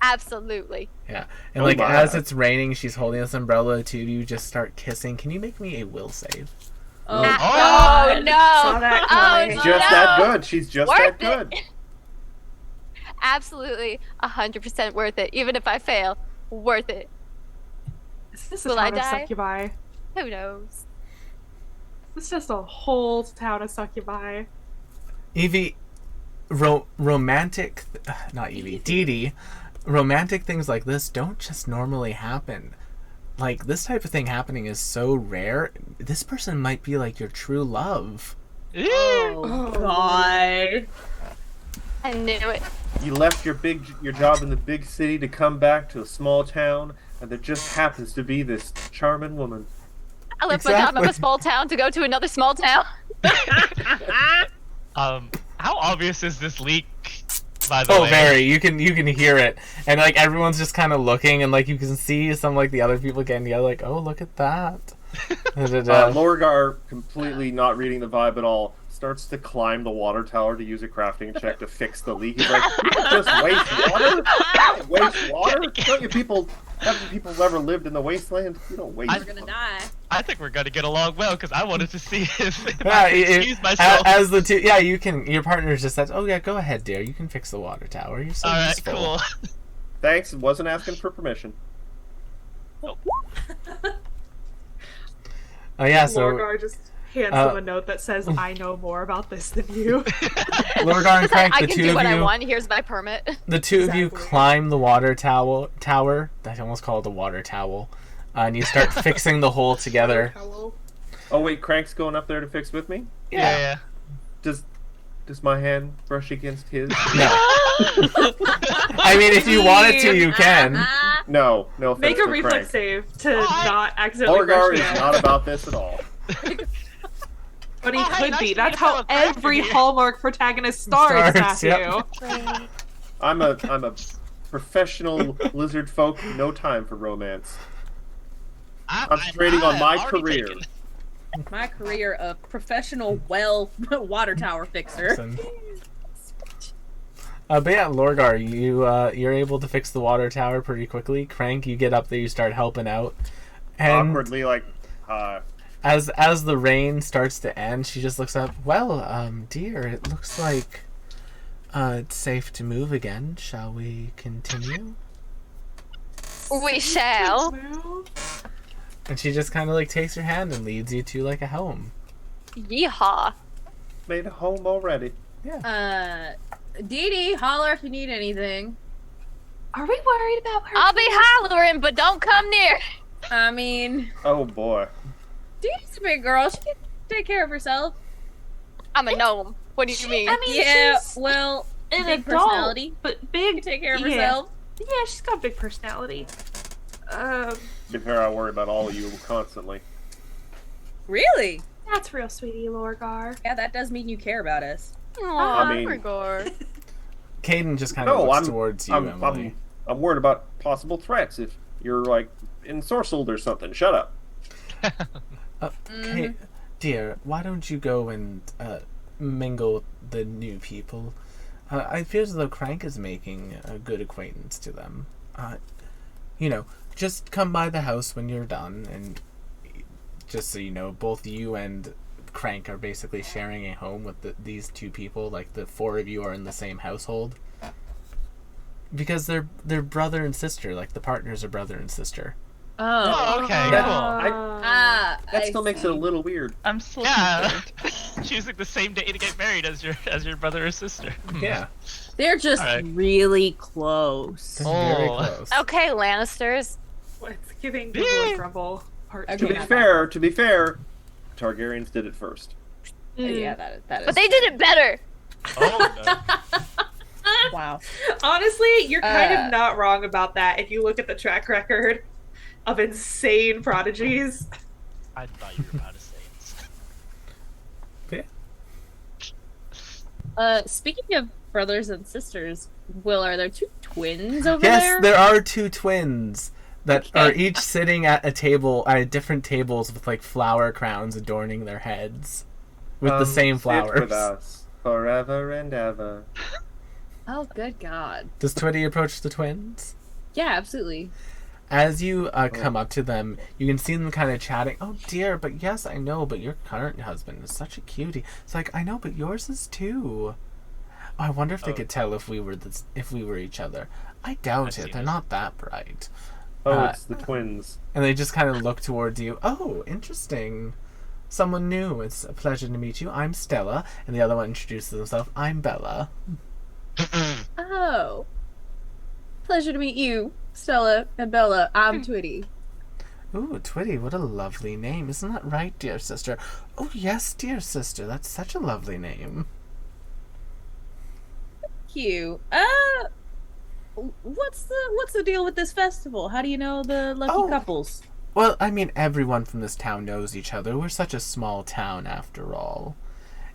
Absolutely.
Yeah. And like as it's raining, she's holding this umbrella, the two of you just start kissing. Can you make me a will save?
Oh,
God.
no!
Saw that coming.
She's just that good. She's just that good.
Absolutely 100% worth it. Even if I fail, worth it.
Is this
Will
a
I
town of
die?
succubi?
Who knows?
It's just a whole town of succubi.
Evie, romantic... not Evie, Dee, romantic things like this don't just normally happen. Like, this type of thing happening is so rare. This person might be, like, your true love.
Oh, God.
I knew it.
You left your job in the big city to come back to a small town, and there just happens to be this charming woman.
I left my job in a small town to go to another small town.
How obvious is this leak, by the way?
Oh, very. You can hear it. And, like, everyone's just kind of looking, and, like, you can see some, like, the other people getting together, like, oh, look at that.
Lorgar, completely not reading the vibe at all, starts to climb the water tower to use a crafting check to fix the leak. He's like, you don't just waste water? You don't waste water? Don't you people... Haven't people ever lived in the wasteland? You don't waste.
You're gonna die.
I think we're gonna get along well because I wanted to see if I could excuse myself.
As the two, yeah, you can. Your partner just says, "Oh yeah, go ahead, dear. You can fix the water tower. You're so
All right,
useful."
cool.
Thanks. Wasn't asking for permission.
Oh yeah, so
Lorgar just hands him a note that says, "I know more about this than you."
Lorgar and Crank,
I
the
can
two
do
of
what I
you,
want. Here's my permit.
the two of you
Exactly.
climb the water tower. I almost call it the water towel, and you start fixing the hole together.
Oh wait, Crank's going up there to fix with me?
Yeah.
Does my hand brush against his?
No. I mean, if you wanted to, you can.
No offense
Make a
to
reflex
Crank.
save to not accidentally
Lorgar
brush
is
your hand.
not about this at all.
But he
Oh, hey,
could
nice
be.
to
That's
meet
how
fellow Crank
every
here.
Hallmark protagonist starts,
Starts,
Matthew.
yep.
I'm a professional lizard folk, no time for romance.
I'm
Concentrating on my
already
career.
taken.
My career of professional water tower fixer.
Listen. But yeah, Lorgar, you're able to fix the water tower pretty quickly. Crank, you get up there, you start helping out, and
Awkwardly, like,
as the rain starts to end, she just looks up. Well, dear, it looks like it's safe to move again. Shall we continue?
We shall.
And she just kind of like takes your hand and leads you to like a home.
Yeehaw.
made a home already.
Dee Dee, holler if you need anything.
Are we worried about her?
I'll be hollering, but don't come near.
I mean,
Oh boy.
Dee Dee's a big girl. She can take care of herself.
I'm a gnome. What do you mean?
I mean,
Yeah,
she's
well,
an
big
adult,
personality.
but
She
big.
can take care of
yeah.
herself.
Yeah, she's got a big personality.
To be fair, I worry about all of you constantly.
Really?
That's real, sweetie Lorgar.
Yeah, that does mean you care about us.
Aw,
I mean-
regard.
Caden just kind of
No,
looks
I'm
towards you, Emily.
I'm worried about possible threats if you're like ensorcelled or something. Shut up.
Hey, dear, why don't you go and mingle with the new people? I feel as though Crank is making a good acquaintance to them. Just come by the house when you're done, and just so you know, both you and Crank are basically sharing a home with these two people. Like, the four of you are in the same household. Because they're brother and sister. Like, the partners are brother and sister.
Oh, okay,
That-
cool.
That still makes it a little weird.
I'm still
Yeah,
concerned.
choosing the same day to get married as your brother or sister.
Yeah.
They're just
Alright.
really close.
Very
Oh.
close.
Okay, Lannisters.
It's giving
Yeah.
Google Grumble part
Okay.
To
two.
be fair, Targaryens did it first.
Yeah, that is.
But they did it better.
Oh, no.
Wow.
Honestly, you're kind
Uh,
of not wrong about that if you look at the track record of insane prodigies.
I thought you were about to say it.
Speaking of brothers and sisters, Will, are there two twins over
Yes,
there?
there are two twins that
Okay.
are each sitting at a table, at different tables with like flower crowns adorning their heads with the same
Sit with
flowers.
us forever and ever.
Oh, good God.
Does Twitty approach the twins?
Yeah, absolutely.
As you come up to them, you can see them kind of chatting. Oh dear, but yes, I know, but your current husband is such a cutie. It's like, I know, but yours is too. Oh, I wonder if they could tell if we were each other. I doubt
I've
it.
seen
They're
this.
not that bright.
Oh, it's the twins.
And they just kind of look towards you. Oh, interesting. Someone new. It's a pleasure to meet you. I'm Stella. And the other one introduces himself. I'm Bella.
Oh. Pleasure to meet you, Stella and Bella. I'm Twitty.
Ooh, Twitty, what a lovely name. Isn't that right, dear sister? Oh, yes, dear sister. That's such a lovely name.
Cute. What's the deal with this festival? How do you know the lucky
Oh.
couples?
Well, I mean, everyone from this town knows each other. We're such a small town, after all.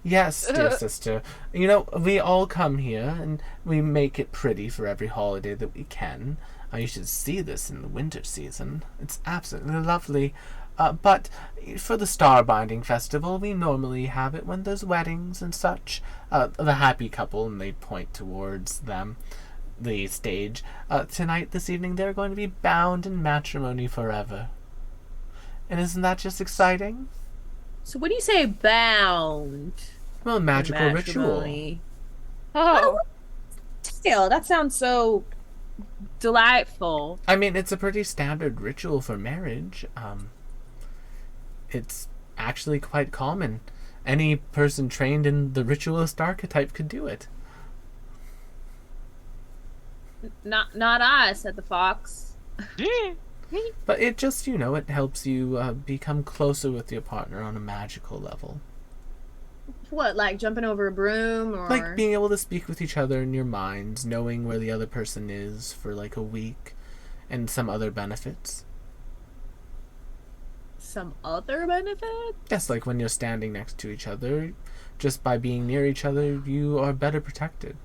Yes, dear sister. We all come here, and we make it pretty for every holiday that we can. You should see this in the winter season. It's absolutely lovely. But for the Starbinding Festival, we normally have it when there's weddings and such. The happy couple, and they point towards them, the stage. This evening, they're going to be bound in matrimony forever. And isn't that just exciting?
So what do you say bound?
Well, magical ritual.
Matrimony?
Oh.
Still, that sounds so delightful.
I mean, it's a pretty standard ritual for marriage. It's actually quite common. Any person trained in the ritualist archetype could do it.
Not I, said the fox.
Yeah.
But it just, it helps you become closer with your partner on a magical level.
What, like jumping over a broom or
Like being able to speak with each other in your minds, knowing where the other person is for like a week, and some other benefits.
some other benefit?
Yes, like when you're standing next to each other, just by being near each other, you are better protected.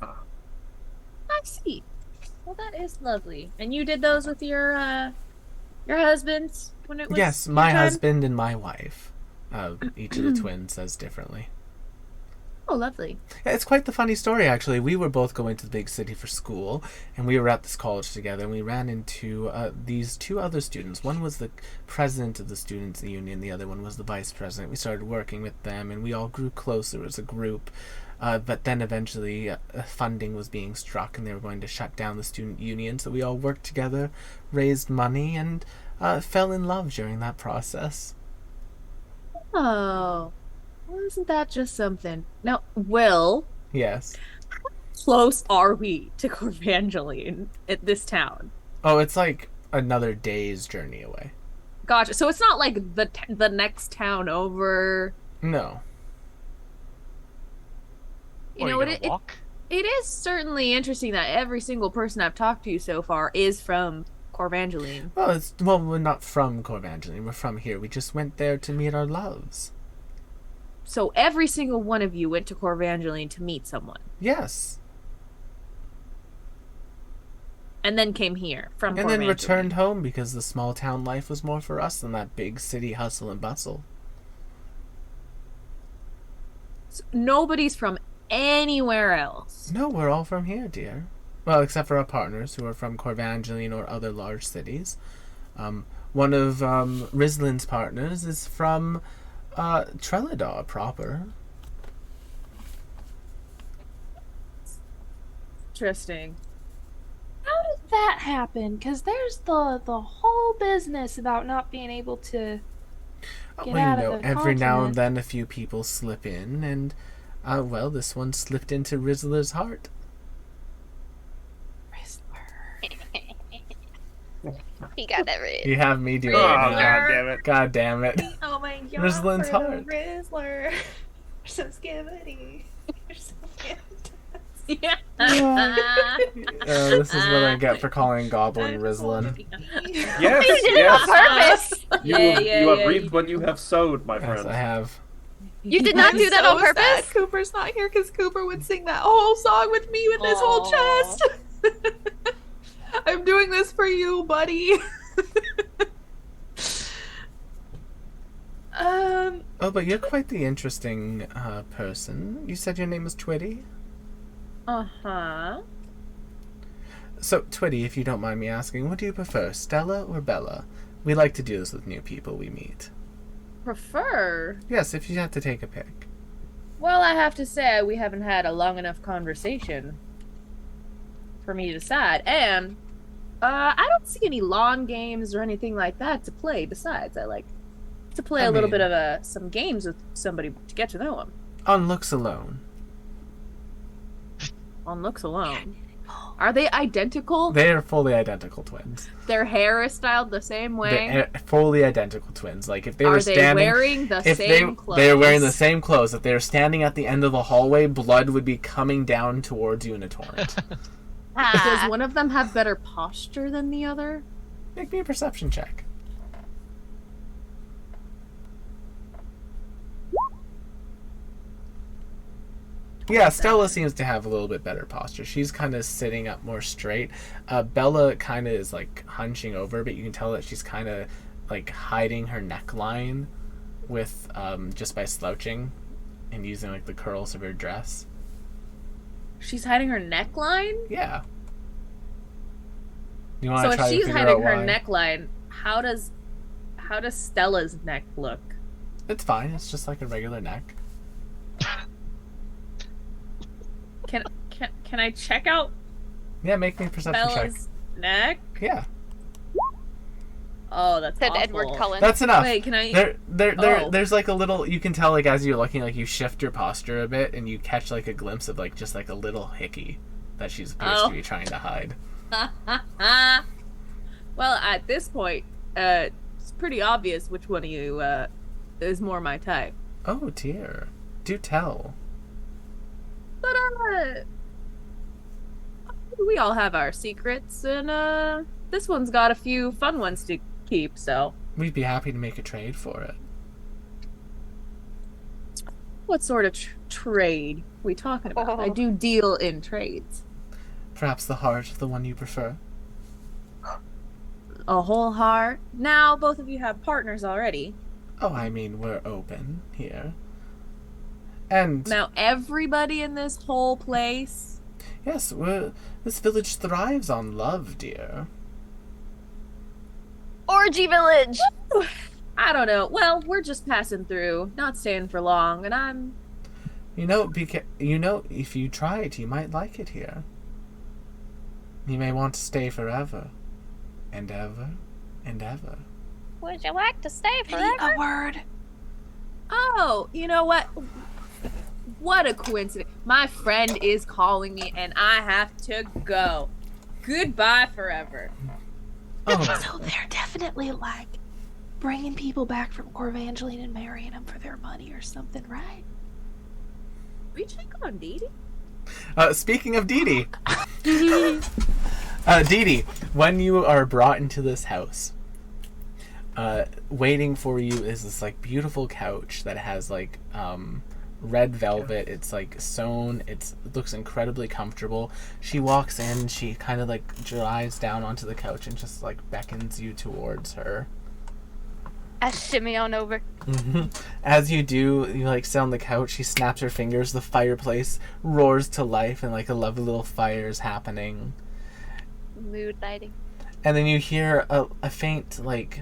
I see. that is lovely. And you did those with your husbands when it was
Yes,
your
my
time?
husband and my wife. Each of the twins says differently.
Oh, lovely.
Yeah, it's quite the funny story, actually. We were both going to the big city for school, and we were at this college together, and we ran into these two other students. One was the president of the students' union, the other one was the vice president. We started working with them, and we all grew closer as a group. But then eventually funding was being struck, and they were going to shut down the student union, so we all worked together, raised money, and fell in love during that process.
Oh, well, isn't that just something? Now, Will,
Yes.
close are we to Corvangeline at this town?
Oh, it's like another day's journey away.
Gotcha. So it's not like the next town over.
No.
You
Or
know,
you gonna walk?
it is certainly interesting that every single person I've talked to so far is from Corvangeline.
Well, we're not from Corvangeline. We're from here. We just went there to meet our loves.
So every single one of you went to Corvangeline to meet someone,
Yes.
and then came here from
And then
Corvangeline.
returned home because the small town life was more for us than that big city hustle and bustle.
So nobody's from anywhere else.
No, we're all from here, dear. Well, except for our partners who are from Corvangeline or other large cities. One of Rislin's partners is from Trelladar proper.
Interesting.
How did that happen? Because there's the whole business about not being able to get
Well,
out
you know,
of the
every now and
continent.
then a few people slip in, and well, this one slipped into Rizzler's heart.
He got it right.
You have me do it
Oh,
now.
god damn it.
God damn it.
Oh my god.
Rizzlin's
for the
heart.
Rizzler. You're so skibbity. You're so fantastic.
Yeah.
This is what I get for calling Goblin
I'm
Rizzlin.
Yes,
You did it
yes.
on purpose.
You,
Yeah,
you have
yeah,
reaped
you-
what you have sowed, my
Yes,
friend.
I have.
You did not do that on
Sad
purpose.
Cooper's not here because Cooper would sing that whole song with me with his whole
Aw.
chest. I'm doing this for you, buddy.
Oh, but you're quite the interesting person. You said your name was Twitty?
Uh-huh.
So, Twitty, if you don't mind me asking, what do you prefer, Stella or Bella? We like to do this with new people we meet.
Prefer?
Yes, if you have to take a pick.
Well, I have to say we haven't had a long enough conversation for me to decide. And I don't see any lawn games or anything like that to play. Besides, I like to play a little bit of some games with somebody to get to know them.
On looks alone.
On looks alone. Are they identical?
They are fully identical twins.
Their hair is styled the same way.
They're fully identical twins. Like, if they
Are
were
they
standing...
wearing the
if
same clothes?
they were wearing the same clothes. If they were standing at the end of the hallway, blood would be coming down towards you in a torrent.
Does one of them have better posture than the other?
Make me a perception check. Yeah, Stella seems to have a little bit better posture. She's kind of sitting up more straight. Bella kind of is like hunching over, but you can tell that she's kind of like hiding her neckline with just by slouching and using like the curls of her dress.
She's hiding her neckline?
Yeah. You want
So
to
if
try to
she's
figure
hiding
out
her
why?
neckline, how does Stella's neck look?
It's fine. It's just like a regular neck.
Can I check out
Yeah, make me a perception check.
Bella's neck?
Yeah,
Oh, that's
Said
awful.
Edward Cullen.
that's enough.
Wait, can I?
There,
Oh.
there's like a little. You can tell, like as you're looking, like you shift your posture a bit, and you catch like a glimpse of like just like a little hickey that she's appears to be trying to hide.
Well, at this point, it's pretty obvious which one of you is more my type.
Oh dear, do tell.
But we all have our secrets, and this one's got a few fun ones to keep. So,
We'd be happy to make a trade for it.
what sort of trade we talking about?
Oh.
I do deal in trades.
Perhaps the heart of the one you prefer.
A whole heart. Now, both of you have partners already.
Oh, I mean, we're open here. And
Now, everybody in this whole place.
yes, this village thrives on love, dear.
Orgy village.
I don't know. Well, we're just passing through, not staying for long, and I'm.
You know, if you try it, you might like it here. You may want to stay forever, and ever, and ever.
Would you like to stay
Maybe
forever?
a word.
Oh, you know what? What a coincidence. My friend is calling me, and I have to go. Goodbye forever.
Oh,
So they're definitely like bringing people back from Corvangeline and marrying them for their money or something, right?
We check on Dee Dee?
speaking of Dee Dee. Dee Dee, when you are brought into this house, waiting for you is this like beautiful couch that has like red velvet. It's like sewn. It looks incredibly comfortable. She walks in. She kind of like drives down onto the couch and just like beckons you towards her.
I shimmy on over.
As you do, you like sit on the couch. She snaps her fingers. The fireplace roars to life, and like a lovely little fire is happening.
Mood lighting.
And then you hear a faint like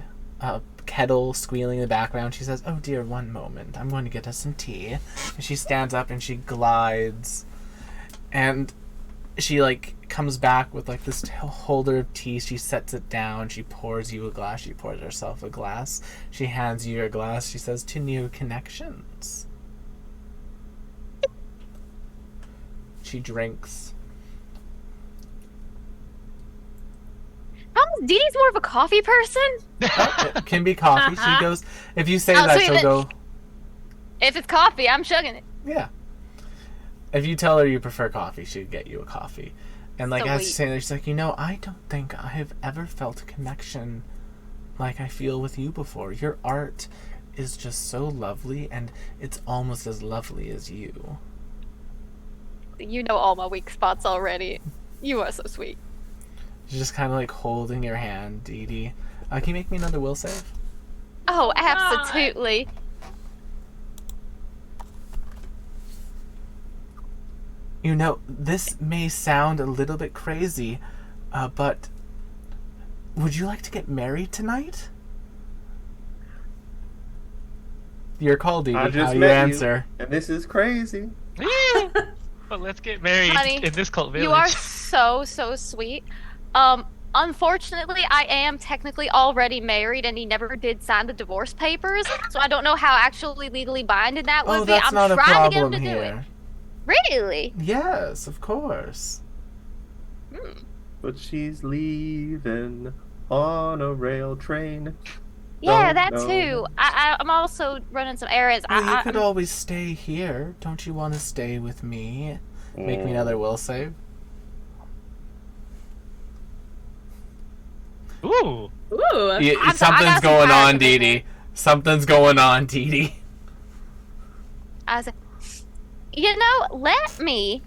kettle squealing in the background. She says, "Oh dear, one moment. I'm going to get us some tea." And she stands up and she glides, and she like comes back with like this holder of tea. She sets it down. She pours you a glass. She pours herself a glass. She hands you your glass. She says, "To new connections." She drinks.
Dee Dee's more of a coffee person.
It can be coffee. She goes, if you say
Oh,
that,
so
she'll
even-
go,
If it's coffee, I'm chugging it.
yeah. If you tell her you prefer coffee, she'll get you a coffee. And like as she's
Sweet.
saying that, she's like, I don't think I have ever felt a connection like I feel with you before. Your art is just so lovely, and it's almost as lovely as you.
You know all my weak spots already. You are so sweet.
She's just kind of like holding your hand, Dee Dee. Can you make me another will save?
Oh, absolutely.
This may sound a little bit crazy, but would you like to get married tonight? Your call, Dee Dee.
I just
How you
met
answer?
you, and this is crazy.
But let's get married
Honey,
in this cult village.
You are so sweet. Unfortunately, I am technically already married, and he never did sign the divorce papers, so I don't know how actually legally binding that would
Oh,
be.
that's
I'm
not a
trying to get him
problem
to do it.
here.
Really?
Yes, of course.
But she's leaving on a rail train.
Yeah,
Don't
that
know.
too. I'm also running some errands.
Well, you
I,
could always stay here. Don't you want to stay with me? Make me another will save.
Ooh.
Ooh.
Yeah,
I
something's
got some
going
time
on,
to
Dee
make
Dee. Something's going on, Dee Dee.
I said, let me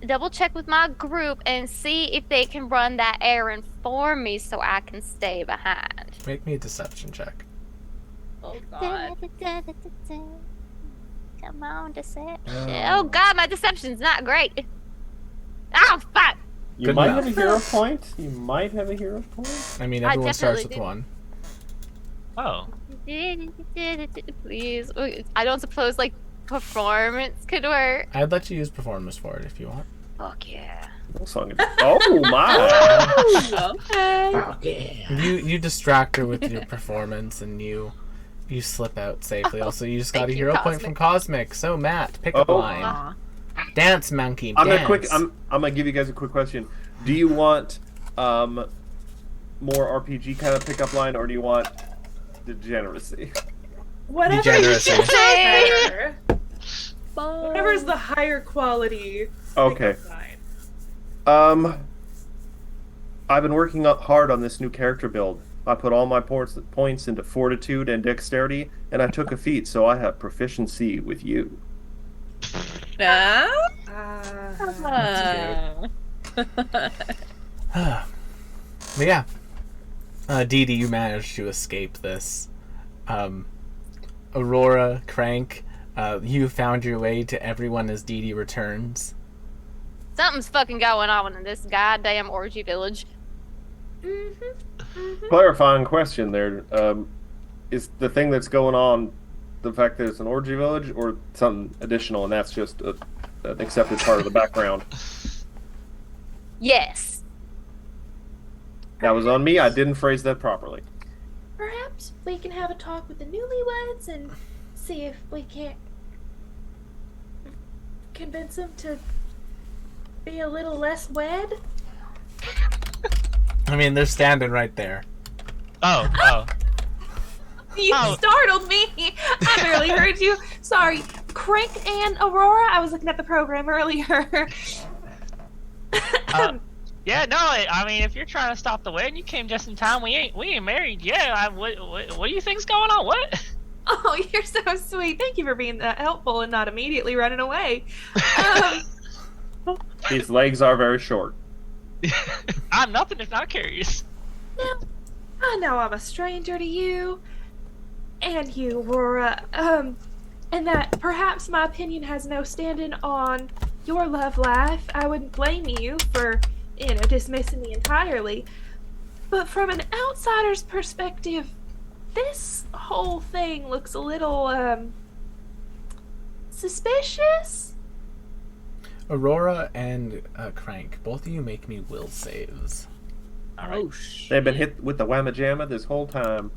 double check with my group and see if they can run that errand for me so I can stay behind.
Make me a deception check.
Oh, God.
Come on, deception. Oh God, my deception's not great. Oh fuck!
You
Good
might
enough.
have a hero point. You might have a hero point.
I mean,
I
everyone starts
definitely
with
do.
one.
Oh.
Please, I don't suppose like performance could work.
I'd let you use performance for it if you want.
Fuck yeah.
What song is it? Oh my!
Okay.
You distract her with your performance, and you slip out safely. Also, you just got
Thank
a
you,
hero point from Cosmic. So Matt, pick a
Oh.
line.
Aw.
Dance, monkey.
I'm
dance.
gonna give you guys a quick question. Do you want more RPG kind of pickup line, or do you want degeneracy?
Whatever
Degeneracy.
you say.
Whatever.
Whatever's the higher quality.
Okay.
Design.
I've been working hard on this new character build. I put all my points into fortitude and dexterity, and I took a feat, so I have proficiency with you.
Ah?
Uh,
Ah.
But yeah. Dee Dee, you managed to escape this. Aurora, Crank, you found your way to everyone as Dee Dee returns.
Something's fucking going on in this goddamn orgy village.
Clarifying question there. Is the thing that's going on the fact that it's an orgy village or something additional and that's just an accepted part of the background?
Yes.
That was on me. I didn't phrase that properly.
Perhaps we can have a talk with the newlyweds and see if we can't convince them to be a little less wed.
I mean, they're standing right there.
Oh.
You startled me. I barely heard you. Sorry. Crank and Aurora, I was looking at the program earlier.
Yeah, no, I mean, if you're trying to stop the wedding, you came just in time. We ain't married. Yeah, what do you think's going on? What?
Oh, you're so sweet. Thank you for being that helpful and not immediately running away.
His legs are very short.
I'm nothing if not curious.
Now, I know I'm a stranger to you, and you, Aurora, and that perhaps my opinion has no standing on your love life. I wouldn't blame you for, dismissing me entirely. But from an outsider's perspective, this whole thing looks a little, suspicious?
Aurora and Crank, both of you make me will saves.
All right.
Oh, shit.
They've been hit with the whamma jamma this whole time.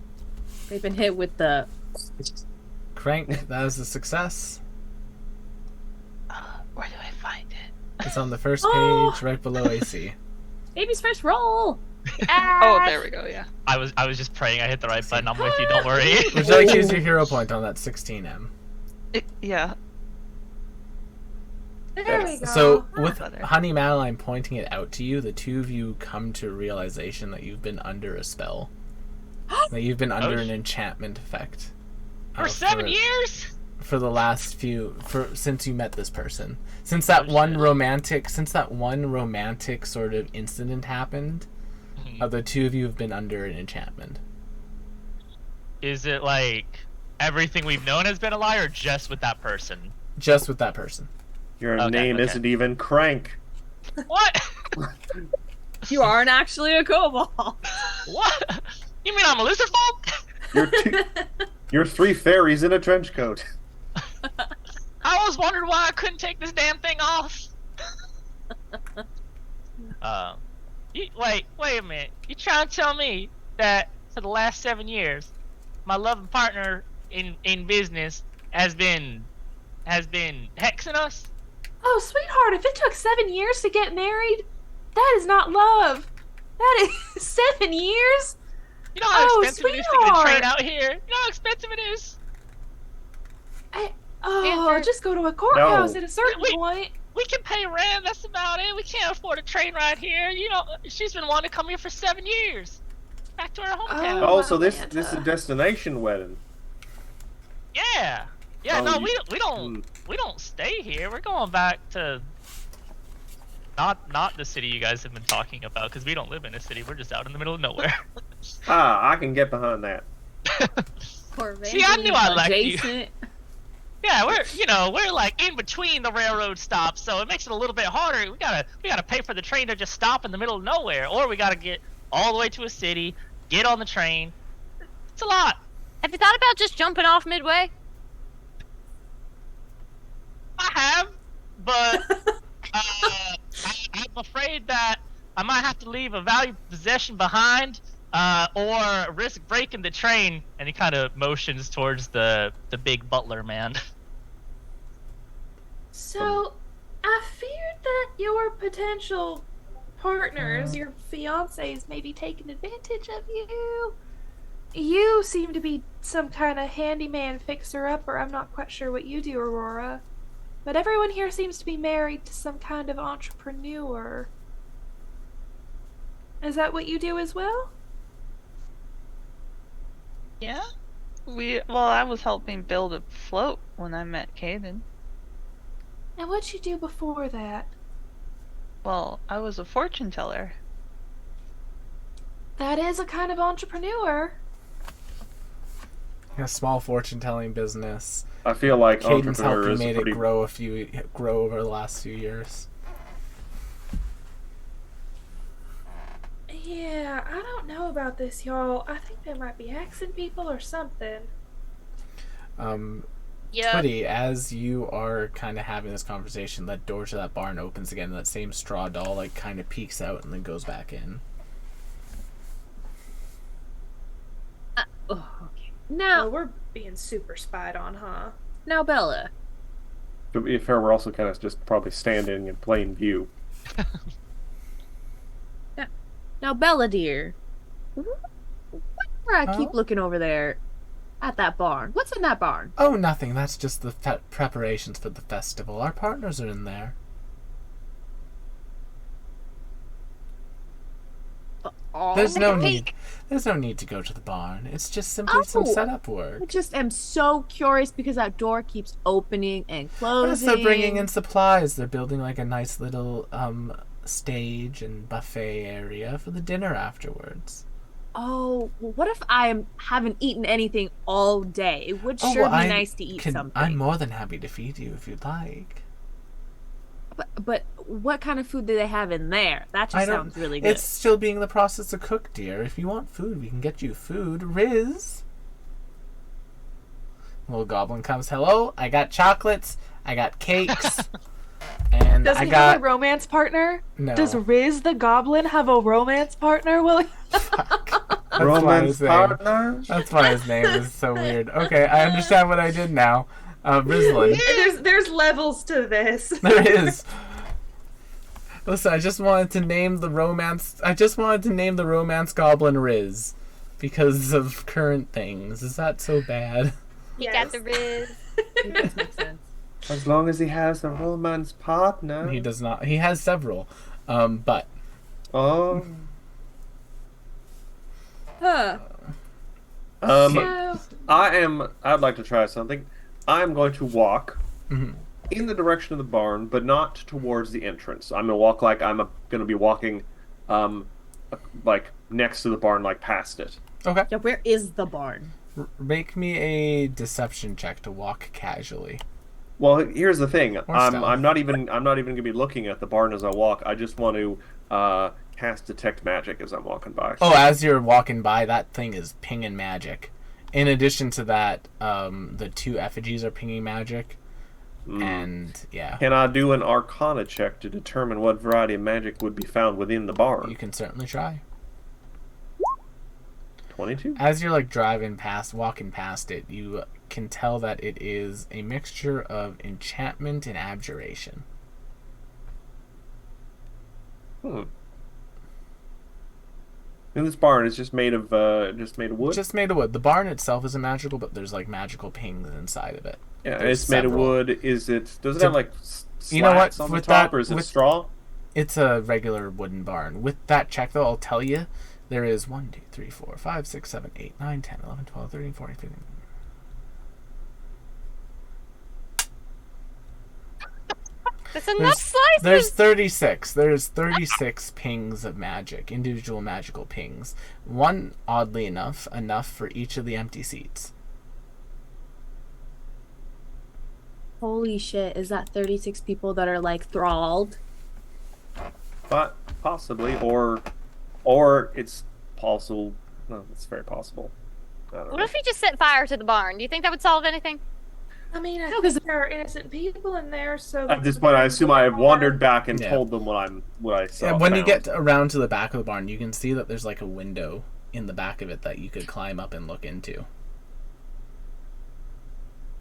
They've been hit with the...
Crank, that is a success.
Where do I find it?
It's on the first
Oh!
page, right below AC.
Baby's first roll!
Oh, there we go. Yeah.
I was just praying I hit the right button. I'm with you. Don't worry.
Would you like to use your hero point on that 16M?
Yeah.
There we go.
So, with
Better.
Honey Madeline pointing it out to you, the two of you come to realization that you've been under a spell. That you've been under an enchantment effect.
For 7 years?
For the last since you met this person. Since that one romantic sort of incident happened, the two of you have been under an enchantment.
Is it like everything we've known has been a lie, or just with that person?
Just with that person.
Your
Okay,
name
okay.
isn't even Crank.
What?
You aren't actually a kobold!
What? You mean I'm a lizard folk?
You're three fairies in a trench coat.
I always wondered why I couldn't take this damn thing off. Wait a minute. You trying to tell me that for the last 7 years, my loving partner in business has been hexing us?
Oh, sweetheart, if it took 7 years to get married, that is not love. That is 7 years?
You know how expensive it is to get a train
sweetheart.
out here? You know how expensive it is?
Andrew.
Just go to a courthouse
No.
at a certain
Wait.
point.
We can pay rent, that's about it. We can't afford a train ride here. You know, she's been wanting to come here for 7 years. Back to her hometown.
Oh, so this
Atlanta.
is a destination wedding.
Yeah. Yeah,
Oh,
no,
you-
we don't stay here. We're going back to not the city you guys have been talking about, because we don't live in a city. We're just out in the middle of nowhere.
I can get behind that.
See, I knew I liked you.
Adjacent.
Yeah, we're like in between the railroad stops, so it makes it a little bit harder. We gotta pay for the train to just stop in the middle of nowhere, or we gotta get all the way to a city, get on the train. It's a lot.
Have you thought about just jumping off midway?
I have, but I'm afraid that I might have to leave a valuable possession behind, or risk breaking the train. And he kind of motions towards the big butler man.
So, I feared that your potential partners, your fiancés, may be taking advantage of you. You seem to be some kind of handyman fixer-upper. I'm not quite sure what you do, Aurora. But everyone here seems to be married to some kind of entrepreneur. Is that what you do as well?
Yeah. I was helping build a float when I met Caden.
And what'd you do before that?
Well, I was a fortune teller.
That is a kind of entrepreneur.
A small fortune-telling business.
I feel like
Caden's
entrepreneur
helped you
is
made
pretty.
it grow over the last few years.
Yeah, I don't know about this, y'all. I think they might be hexing people or something.
Yeah.
Twitty, as you are kind of having this conversation, that door to that barn opens again, and that same straw doll like kind of peeks out and then goes back in.
Oh, okay.
Oh,
Now,
we're being super spied on, huh?
now, Bella.
To be fair, we're also kind of just probably standing in plain view.
Now, Bella, dear. Why do I keep
Huh?
looking over there at that barn? What's in that barn?
Oh, nothing. That's just the preparations for the festival. Our partners are in there.
Oh,
There's no
a
need.
peek.
There's no need to go to the barn. It's just simply some
Oh.
setup
I
work.
just am so curious because that door keeps opening and closing.
They're bringing in supplies. They're building like a nice little stage and buffet area for the dinner afterwards.
Oh, well, what if I haven't eaten anything all day? It would
Oh,
sure
well,
be
I
nice to eat something.
I'm more than happy to feed you if you'd like.
But what kind of food do they have in there? That
I
just
don't-
sounds really good.
It's still being in the process of cook, dear. If you want food, we can get you food. Riz. Little goblin comes. Hello, I got chocolates. I got cakes. And
Does
I
he
got
have a romance partner?
no.
Does Riz the Goblin have a romance partner, Willie?
Fuck. That's why
Romance
his name-
partner?
That's why his name is so weird. Okay, I understand what I did now. Rizlin.
There's levels to this.
There is. Listen, I just wanted to name the romance. I just wanted to name the romance goblin Riz, because of current things. Is that so bad?
He got the riz.
It does make sense.
As long as he has a romance partner.
He does not. He has several, but
Oh.
Huh.
So,
I'd like to try something. I'm going to walk
Mhm.
in the direction of the barn, but not towards the entrance. I'm gonna walk like I'm gonna be walking, like next to the barn, like past it.
okay.
Yeah, where is the barn?
Make me a deception check to walk casually.
Well, here's the thing.
stealth.
I'm not even gonna be looking at the barn as I walk. I just want to cast detect magic as I'm walking by.
Oh, as you're walking by, that thing is pinging magic. In addition to that, the two effigies are pinging magic, and yeah,
Can I do an Arcana check to determine what variety of magic would be found within the barn?
you can certainly try.
22.
As you're like walking past it, you can tell that it is a mixture of enchantment and abjuration.
And this barn is just made of wood.
Just made of wood. The barn itself isn't magical, but there's like magical pings inside of it.
Yeah,
There's
it's made of
several.
wood. Does it
To-
have like
You know what?
slats on the
With
top,
that-
or is it
with-
straw?
It's a regular wooden barn. With that check, though, I'll tell you, there is 1, 2, 3, 4, 5, 6, 7, 8, 9, 10, 11, 12, 13, 14, 15.
That's enough slices.
There's 36. There's 36 pings of magic, individual magical pings. One, oddly enough for each of the empty seats.
Holy shit, is that 36 people that are like thralled?
But possibly, or it's possible. No, it's very possible. I don't
What
know.
if we just set fire to the barn? Do you think that would solve anything?
I mean, I
No,
think there are innocent people in there, so...
At this point, I assume I have wandered back and
Yeah.
told them what I saw.
Yeah, when you
found.
get around to the back of the barn, you can see that there's like a window in the back of it that you could climb up and look into.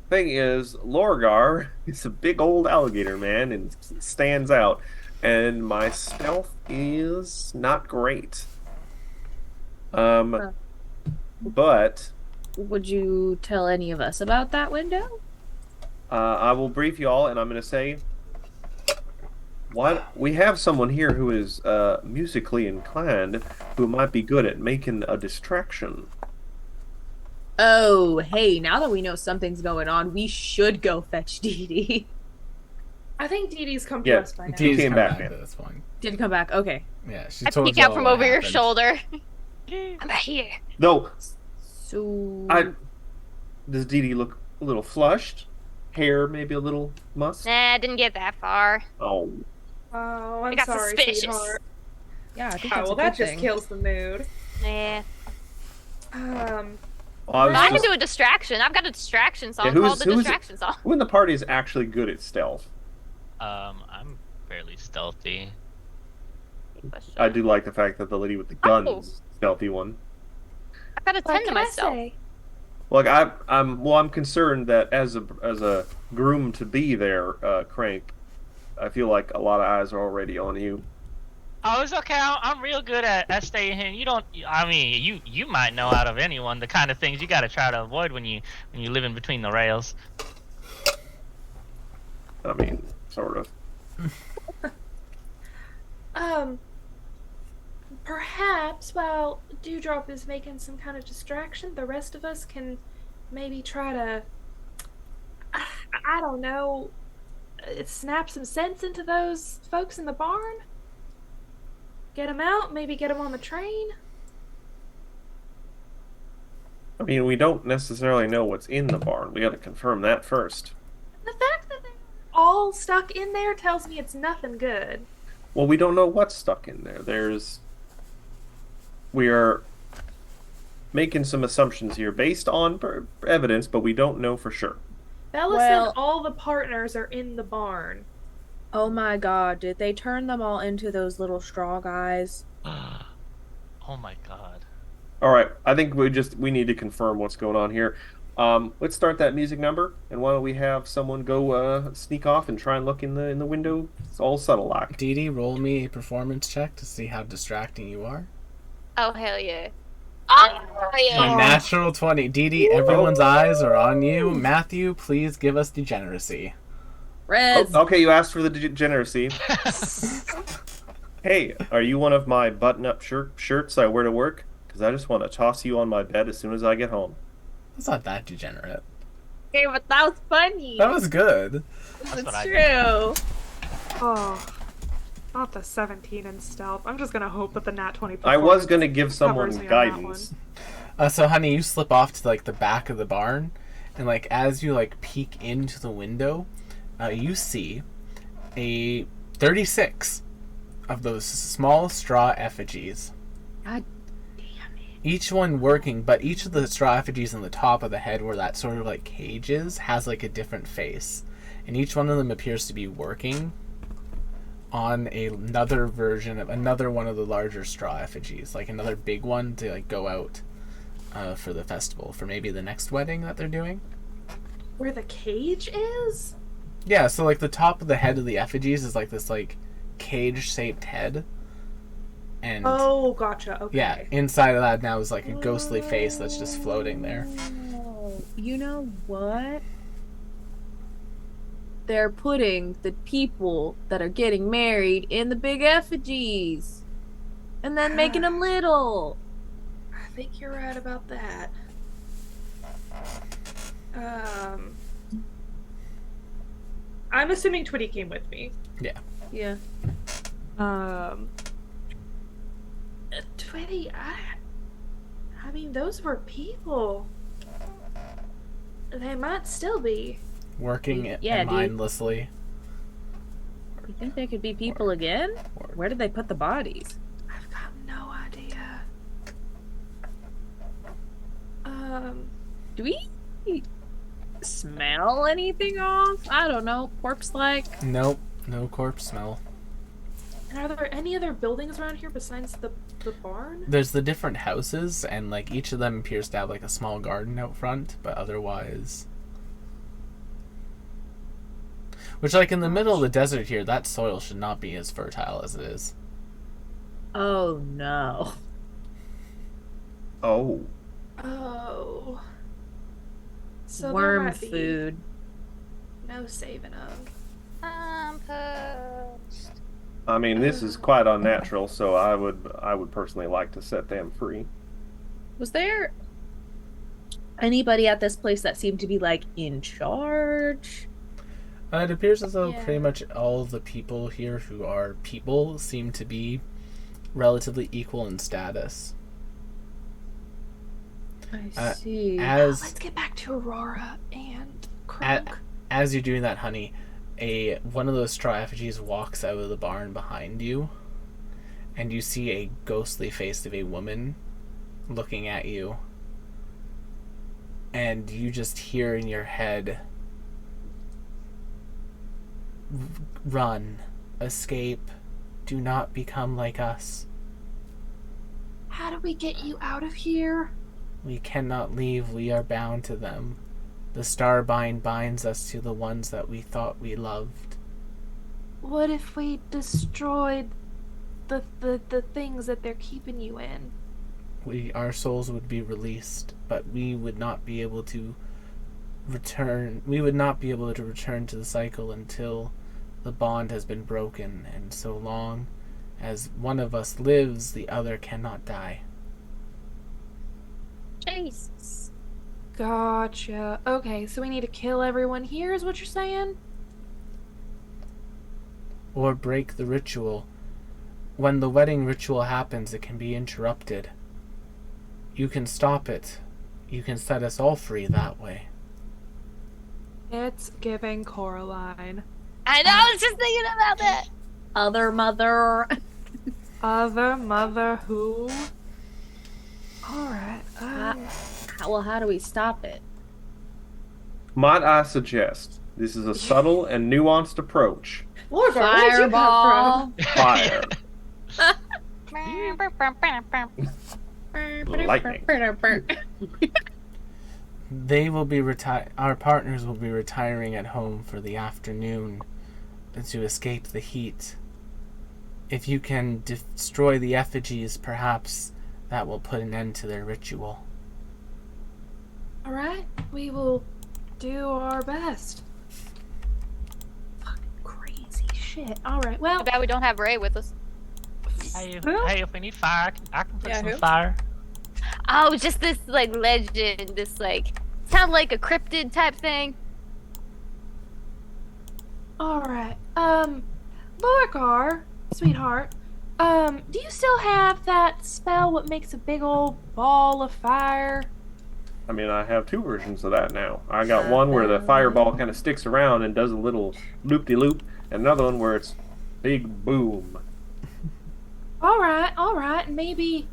Thing is, Lorgar is a big old alligator man and stands out, and my stealth is not great. But
Would you tell any of us about that window?
I will brief you all, and I'm going to say, what we have someone here who is musically inclined, who might be good at making a distraction.
Oh, hey, now that we know something's going on, we should go fetch Dee Dee.
I think Dee Dee's come to
Yeah,
us by now.
Dee's
came
come
back,
back
man.
at this point.
Did come back. Okay.
Yeah, she
I
told
peek
you
out
all
from
what
over your
happened.
shoulder. I'm back here.
Though,
So
does Dee Dee look a little flushed? Hair maybe a little mussed?
Nah, didn't get that far.
Oh,
Oh, I'm
got
sorry,
suspicious.
sweetheart.
yeah, I think
Oh,
that's
well,
a good
that just
thing.
kills the mood.
Nah.
well,
I
was
can
just-
do a distraction. I've got a distraction song
Yeah,
called the distraction song.
Who in the party is actually good at stealth?
I'm fairly stealthy.
I do like the fact that the lady with the gun
Oh.
is the stealthy one.
I've got to
What
tend to
can I
myself.
say?
Like I'm concerned that as a groom to be there, Crank, I feel like a lot of eyes are already on you.
Oh, it's okay. I'm real good at staying here. You don't. I mean, you might know out of anyone the kind of things you got to try to avoid when you live in between the rails.
I mean, sort of.
Perhaps while Dewdrop is making some kind of distraction, the rest of us can maybe try to, I don't know, snap some sense into those folks in the barn? Get them out, maybe get them on the train?
I mean, we don't necessarily know what's in the barn. We got to confirm that first.
The fact that they're all stuck in there tells me it's nothing good.
Well, we don't know what's stuck in there. We are making some assumptions here based on evidence, but we don't know for sure.
Bella
Well-
said all the partners are in the barn.
Oh my god, did they turn them all into those little straw guys?
Oh my god.
All right, I think we need to confirm what's going on here. Let's start that music number, and why don't we have someone go sneak off and try and look in the window? It's all subtle like.
Dee Dee, roll me a performance check to see how distracting you are.
Oh, hell yeah. Oh,
A
yeah.
natural 20. Dee Dee, everyone's eyes are on you. Matthew, please give us degeneracy.
Reds.
Okay, you asked for the degeneracy. Hey, are you one of my button-up shirts I wear to work? Because I just want to toss you on my bed as soon as I get home.
That's not that degenerate.
Okay, but that was funny.
That was good.
That's what
It's
I
true.
Oh, not the 17 in stealth. I'm just gonna hope that the nat 20.
I was going to give
covers
someone
me on that
guidance.
So, honey, you slip off to, like, the back of the barn, and, like, as you, like, peek into the window, you see a 36 of those small straw effigies.
God
Each one working, but each of the straw effigies on the top of the head where that sort of, like, cage is, has, like, a different face. And each one of them appears to be working on another version of another one of the larger straw effigies, like another big one to, like, go out for the festival, for maybe the next wedding that they're doing.
Where the cage is?
Yeah, so, like, the top of the head of the effigies is, like, this, like, cage-shaped head. And,
Oh, gotcha. Okay.
yeah, inside of that now is, like, a ghostly face that's just floating there.
Oh, you know what? They're putting the people that are getting married in the big effigies. And then making them little.
I think you're right about that. I'm assuming Twitty came with me.
Yeah.
Twitty, I mean, those were people. They might still be.
Working
Yeah, dude.
mindlessly.
You think they could be people again? Where did they put the bodies?
I've got no idea.
Do we smell anything off? I don't know. Corpse like?
Nope, no corpse smell.
And are there any other buildings around here besides the barn?
There's the different houses, and, like, each of them appears to have, like, a small garden out front, but otherwise... Which, like, in the middle of the desert here, that soil should not be as fertile as it is.
Oh no.
Oh.
Oh. So there
Worm
might be
food.
no saving of.
Compost.
I mean, this is quite unnatural, so I would personally like to set them free.
Was there anybody at this place that seemed to be, like, in charge?
It appears as though
Yeah.
pretty much all the people here who are people seem to be relatively equal in status.
I see.
Let's get back to Aurora and Krunk.
As you're doing that, honey, one of those straw effigies walks out of the barn behind you, and you see a ghostly face of a woman looking at you, and you just hear in your head, "Run, escape, do not become like us.
How do we get you out of here?
We cannot leave, we are bound to them. The Starbind binds us to the ones that we thought we loved."
What if we destroyed the things that they're keeping you in?
Our souls would be released, but we would not be able to return. We would not be able to return to the cycle until the bond has been broken, and so long as one of us lives, the other cannot die.
Jesus.
Gotcha. Okay, so we need to kill everyone here, is what you're saying?
Or break the ritual. When the wedding ritual happens, it can be interrupted. You can stop it. You can set us all free that way.
It's giving Coraline.
I know, I was just thinking about that.
Other mother.
Other mother who? Alright,
How do we stop it?
Might I suggest this is a subtle and nuanced approach.
Lord, where'd you come
Fireball.
Fire. Lightning.
They will be Our partners will be retiring at home for the afternoon to escape the heat. If you can destroy the effigies, perhaps that will put an end to their ritual.
Alright, we will do our best. Fucking crazy shit. Alright, well,
Too bad we don't have Ray with us.
Hey,
Who?
if we need fire, I can put
Yeah,
some
who?
fire.
Oh, just this like legend, this like sound like a cryptid type thing.
alright. Lorgar, sweetheart, do you still have that spell what makes a big old ball of fire?
I mean, I have two versions of that now. I got one where the fireball kind of sticks around and does a little loop-de-loop, and another one where it's big boom.
Alright, maybe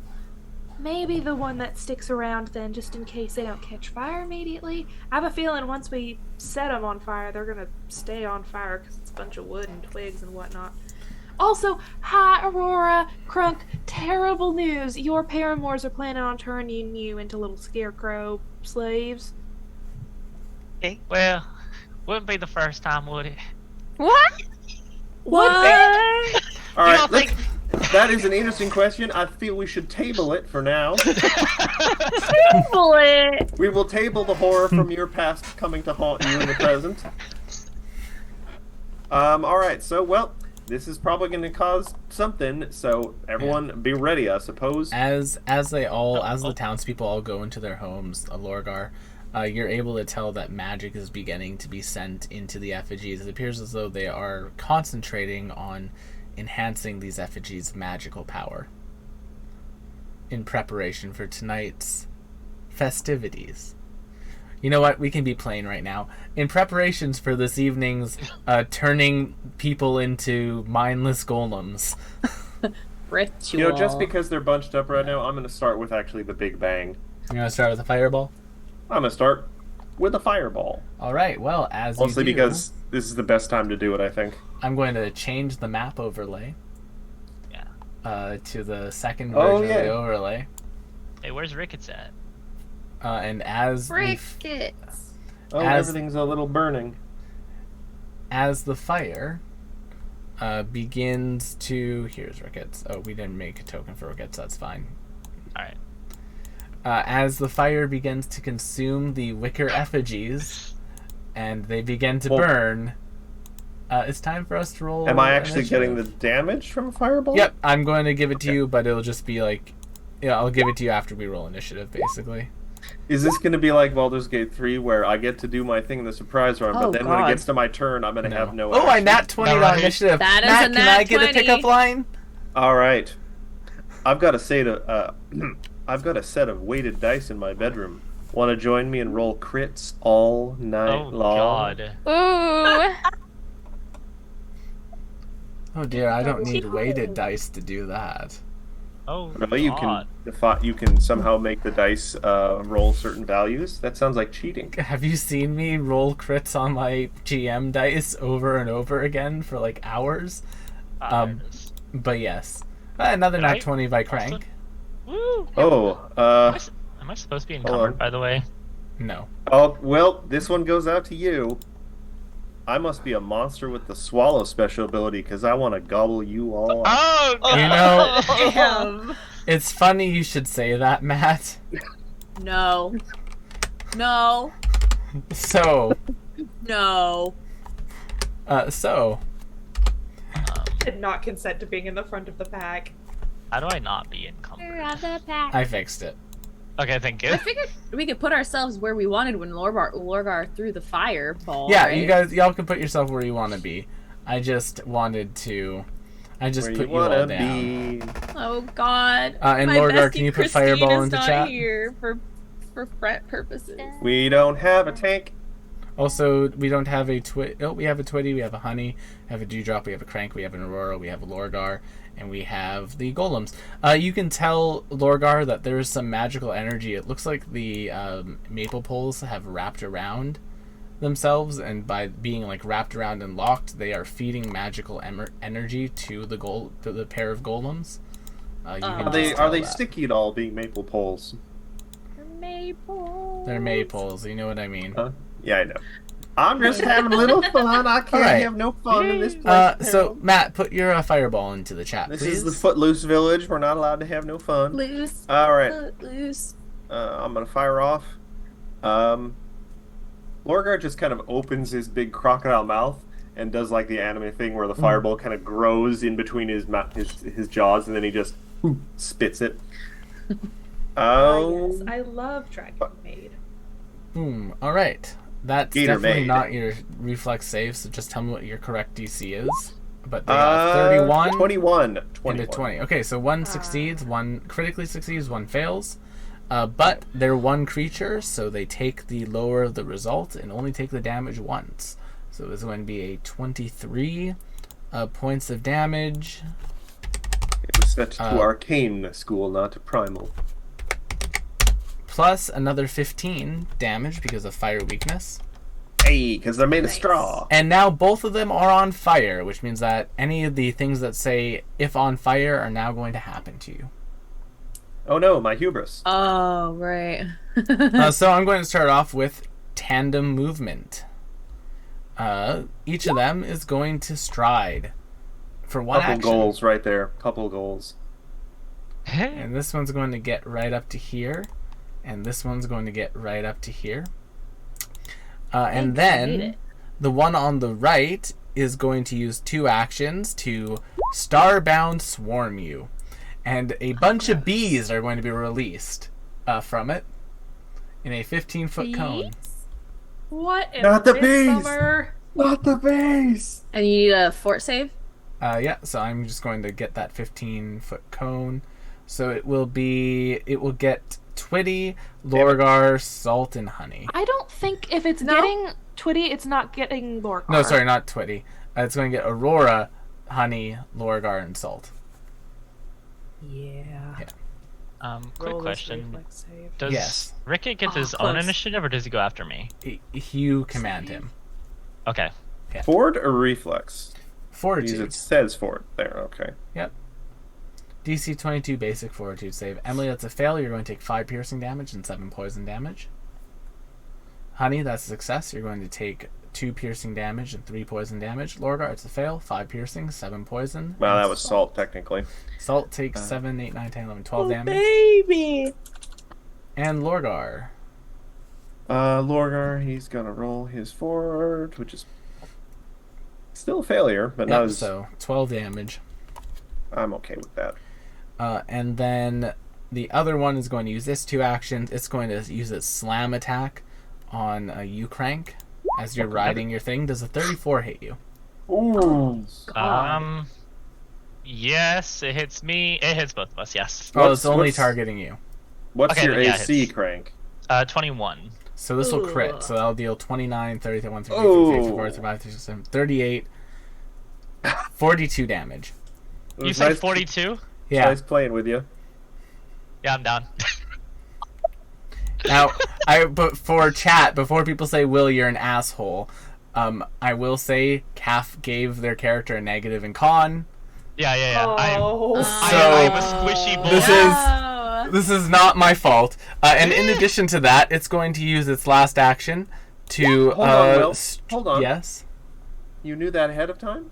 the one that sticks around then, just in case they don't catch fire immediately. I have a feeling once we set them on fire, they're gonna stay on fire because it's a bunch of wood and twigs and whatnot. Also, hi Aurora, Krunk, terrible news. Your paramours are planning on turning you into little scarecrow slaves.
Okay, well, wouldn't be the first time, would it?
What?
What?
All
You
right,
don't think-
that is an interesting question. I feel we should table it for now.
Bullet.
We will table the horror from your past coming to haunt you in the present. All right, so, well, this is probably going to cause something, so everyone be ready, I suppose.
As the townspeople all go into their homes, Lorgar, you're able to tell that magic is beginning to be sent into the effigies. It appears as though they are concentrating on enhancing these effigies' magical power in preparation for tonight's festivities. You know what? We can be plain right now. In preparations for this evening's turning people into mindless golems.
Ritual.
You know, just because they're bunched up right now, I'm going to start with actually the Big Bang.
You're going to start with a fireball?
I'm going to start with a fireball.
All right. Well, as
Mostly
you do,
because this is the best time to do it, I think.
I'm going to change the map overlay.
Yeah.
To the second
Oh,
version of the
yeah.
overlay.
Hey, where's Ricketts at?
And as
Crickets.
Oh,
As-
everything's a little burning.
as the fire begins to... Here's Ricketts. Oh, we didn't make a token for Ricketts. That's fine.
Alright.
As the fire begins to consume the wicker effigies and they begin to
Well-
burn, it's time for us to roll.
Am I actually
initiative.
getting the damage from a fireball?
Yep, I'm going to give it to
Okay.
you, but it'll just be like... Yeah, I'll give it to you after we roll initiative, basically.
Is this going to be like Baldur's Gate 3 where I get to do my thing in the surprise round,
Oh,
but then when it
God.
gets to my turn, I'm going to have no
Oh, I
action?
nat 20 on
Right.
initiative.
That is
Matt,
a
can
nat
I get
20.
a pickup line?
All right. I've got a set of I've got a set of weighted dice in my bedroom. Want to join me and roll crits all night
Oh
long?
God.
Ooh.
Oh dear, I don't need weighted dice to do that.
Oh
Really?
God.
You can somehow make the dice roll certain values? That sounds like cheating.
Have you seen me roll crits on my GM dice over and over again for like hours?
There it is.
But yes. Another
Did
nat
I
20 by
also-
Crank.
Woo.
Oh,
Am I supposed to be
on.
encumbered, by the way?
No.
oh, well, this one goes out to you. I must be a monster with the swallow special ability because I want to gobble you all up.
Oh God.
You know,
Damn.
it's funny you should say that, Matt.
No. No.
So,
No.
so,
Did not consent to being in the front of the pack.
How do I not be encumbered?
I fixed it.
Okay, thank you.
I figured we could put ourselves where we wanted when Lorgar threw the fireball.
Yeah,
right?
y'all can put yourself where you want to be. I just wanted to. I just
Where
put
you
you all
wanna
down.
be.
Oh God.
And
My
Lorgar,
bestie
can you put
Christine
fireball
is
into
not
chat?
here for fret purposes.
We don't have a tank.
Also, we don't have a Oh, we have a Twitty, we have a Honey, we have a Dewdrop, we have a Crank, we have an Aurora, we have a Lorgar, and we have the Golems. You can tell Lorgar that there is some magical energy. It looks like the maple poles have wrapped around themselves, and by being like wrapped around and locked, they are feeding magical energy to the pair of Golems. You can
Are
just
they
tell that.
sticky at all, being maple poles?
Maple.
They're maypoles, you know what I mean.
Yeah, I know. I'm just having a little fun. I can't
Alright.
have no fun in this place.
So Matt, put your fireball into the chat,
This
please.
is the Footloose Village. We're not allowed to have no fun.
Loose.
All right.
Loose.
I'm gonna fire off. Lorgar just kind of opens his big crocodile mouth and does like the anime thing where the fireball kind of grows in between his jaws, and then he just spits it.
Yes, I love Dragon Maid.
All right. That's
Gator
definitely
Maid.
not your reflex save, so just tell me what your correct DC is. But they are 31
21.
and a 20. Okay, so one succeeds, one critically succeeds, one fails. But they're one creature, so they take the lower of the result and only take the damage once. So it's going to be a 23 points of damage.
It was set to arcane school, not to primal.
Plus another 15 damage because of fire weakness.
Hey, because they're made of straw.
And now both of them are on fire, which means that any of the things that say if on fire are now going to happen to you.
Oh no, my hubris.
Oh, right.
So I'm going to start off with tandem movement. Each of them is going to stride for one
Couple
action.
goals right there. Couple goals.
And this one's going to get right up to here. And this one's going to get right up to here. And then the one on the right is going to use 2 actions to Starbound Swarm you. And a bunch of bees are going to be released from it in a 15-foot cone.
What in
Not the bees!
Midsummer?
Not the base!
And you need a fort save?
Yeah, so I'm just going to get that 15-foot cone. So it will get Twitty, Lorgar, Salt, and Honey.
I don't think if it's getting Twitty, it's not getting Lorgar.
No, sorry, not Twitty. It's going to get Aurora, Honey, Lorgar, and Salt.
Yeah.
Quick question. Does
Yes.
Rickett get his own
close.
initiative, or does he go after me?
You command him.
Okay.
Ford or reflex?
Fortitude.
It says Ford there, okay.
Yep. DC 22 basic fortitude save. Emily, that's a fail. You're going to take 5 piercing damage and 7 poison damage. Honey, that's a success. You're going to take 2 piercing damage and 3 poison damage. Lorgar, it's a fail. 5 piercing, 7 poison.
Well,
And
that was Salt, technically.
Salt takes 7, 8, 9, 10, 11, 12 damage.
Baby.
And Lorgar.
Lorgar, he's gonna roll his Ford, which is still a failure, but not
Yep,
as...
so 12 damage.
I'm okay with that.
And then The other one is going to use this 2 actions. It's going to use its slam attack on you, Crank, as you're riding your thing. Does a 34 hit you?
Ooh.
Yes, it hits me. It hits both of us. Yes.
Oh, it's only
what's-
targeting you.
What's
Okay,
your
then, yeah,
AC,
it's-
Crank?
21.
So this will
Ooh.
crit. So that'll deal 29, 30, 31, 32,
Oh.
34, 35, 36, 37, 38, 42 damage.
It
You
was
said
nice,
42?
Yeah.
Nice playing with you.
Yeah, I'm down.
Now, but for chat, before people say, Will, you're an asshole, I will say Calf gave their character a negative in con.
Yeah.
Oh.
I'm a squishy boy.
This is not my fault. And in addition to that, it's going to use its last action to...
Hold on, Will. Hold on.
Yes?
You knew that ahead of time?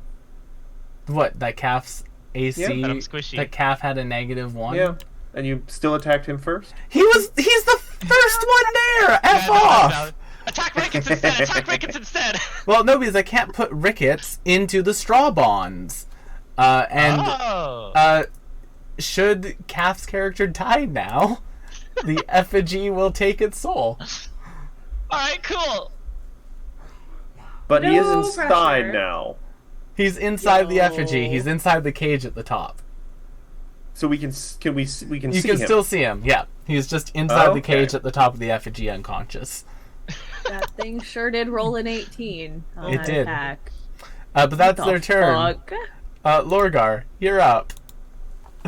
What, that Calf's AC...
That I'm squishy.
That Calf had a -1?
Yeah. And you still attacked him first?
He's the first one there! F
No.
off!
Attack Ricketts instead! Attack Ricketts instead!
Well, no, because I can't put Ricketts into the straw bonds. Should Calf's character die now, the effigy will take its soul.
Alright, cool.
But he is
No
inside
pressure.
now.
He's inside the
Yo.
effigy. He's inside the cage at the top.
So we can
You
see
can
him.
still see him. Yeah, he's just inside the
Okay.
cage at the top of the effigy, unconscious.
That thing sure did roll an 18 on
It
that
did.
attack.
But that's
What
their
the
turn.
fuck?
Lorgar, you're up.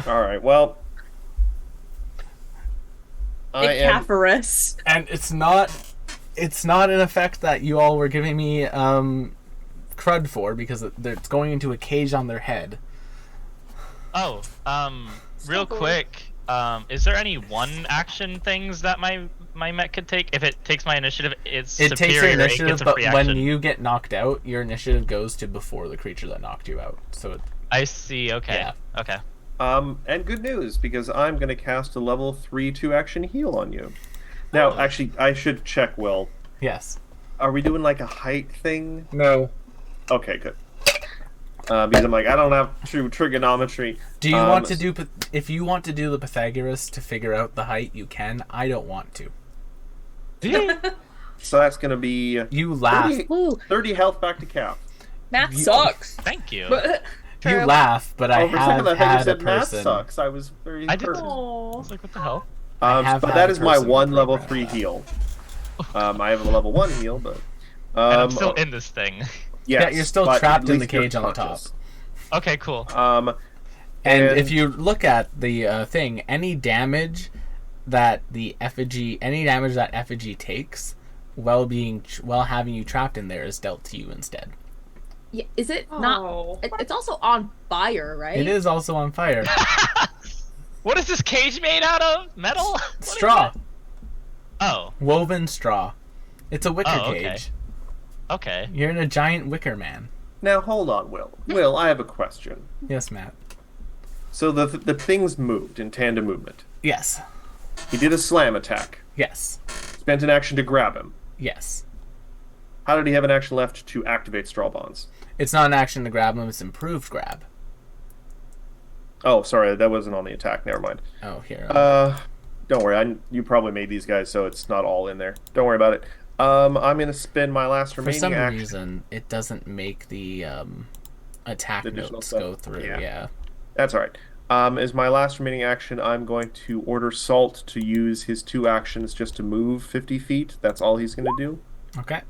All right. Well, I am.
Icaphorus.
And it's not an effect that you all were giving me crud for, because it's going into a cage on their head.
Oh, real quick, is there any one action things that my mech could take? If it takes my initiative, it's
It takes your
superior,
initiative,
it gets a
but
free
when
action.
you get knocked out, your initiative goes to before the creature that knocked you out. So
I see, okay.
Yeah.
Okay.
And good news, because I'm going to cast a level 3 2-action heal on you. Now, actually, I should check, Will.
yes.
Are we doing like a height thing?
No.
Okay, good. Because I'm like, I don't have true trigonometry.
Do you want to do... If you want to do the Pythagoras to figure out the height, you can. I don't want to.
So that's going to be
You laugh.
30 health back to Cap.
Math
You-
sucks.
Thank you.
You laugh, but I
For a second,
have
I thought you
had a
said math
person...
sucks. I was very
I did
hurt.
too. I was like, what the hell?
I have
But
had
that
a
is my
person
one level
program
3
that.
heal. I have a level 1 heal, but...
And I'm still in this thing.
Yes,
Yeah, you're still
but
trapped
at
in the
least you're
cage on the top.
conscious.
Okay, cool.
And if you look at the thing, any damage that effigy takes, while having you trapped in there, is dealt to you instead.
Yeah, is it
Oh.
not? It's also on fire, right?
It is also on fire.
What is this cage made out of? Metal? What is
Straw,
it? Oh,
woven straw. It's a wicker
Oh, okay.
cage.
okay.
You're in a giant wicker man.
Now, hold on, Will. Will, I have a question.
Yes, Matt.
So the things moved in tandem movement.
Yes.
He did a slam attack.
Yes.
Spent an action to grab him.
Yes.
How did he have an action left to activate straw bonds?
It's not an action to grab him. It's improved grab.
Oh, sorry, that wasn't on the attack. Never mind.
Oh, here.
Don't worry. You probably made these guys, so it's not all in there. Don't worry about it. I'm gonna spend my last
For
remaining
some
action.
reason, it doesn't make the attack
The additional
notes
stuff.
go through.
Yeah.
Yeah.
That's all right. As my last remaining action, I'm going to order Salt to use his 2 actions just to move 50 feet. That's all he's gonna do.
Okay.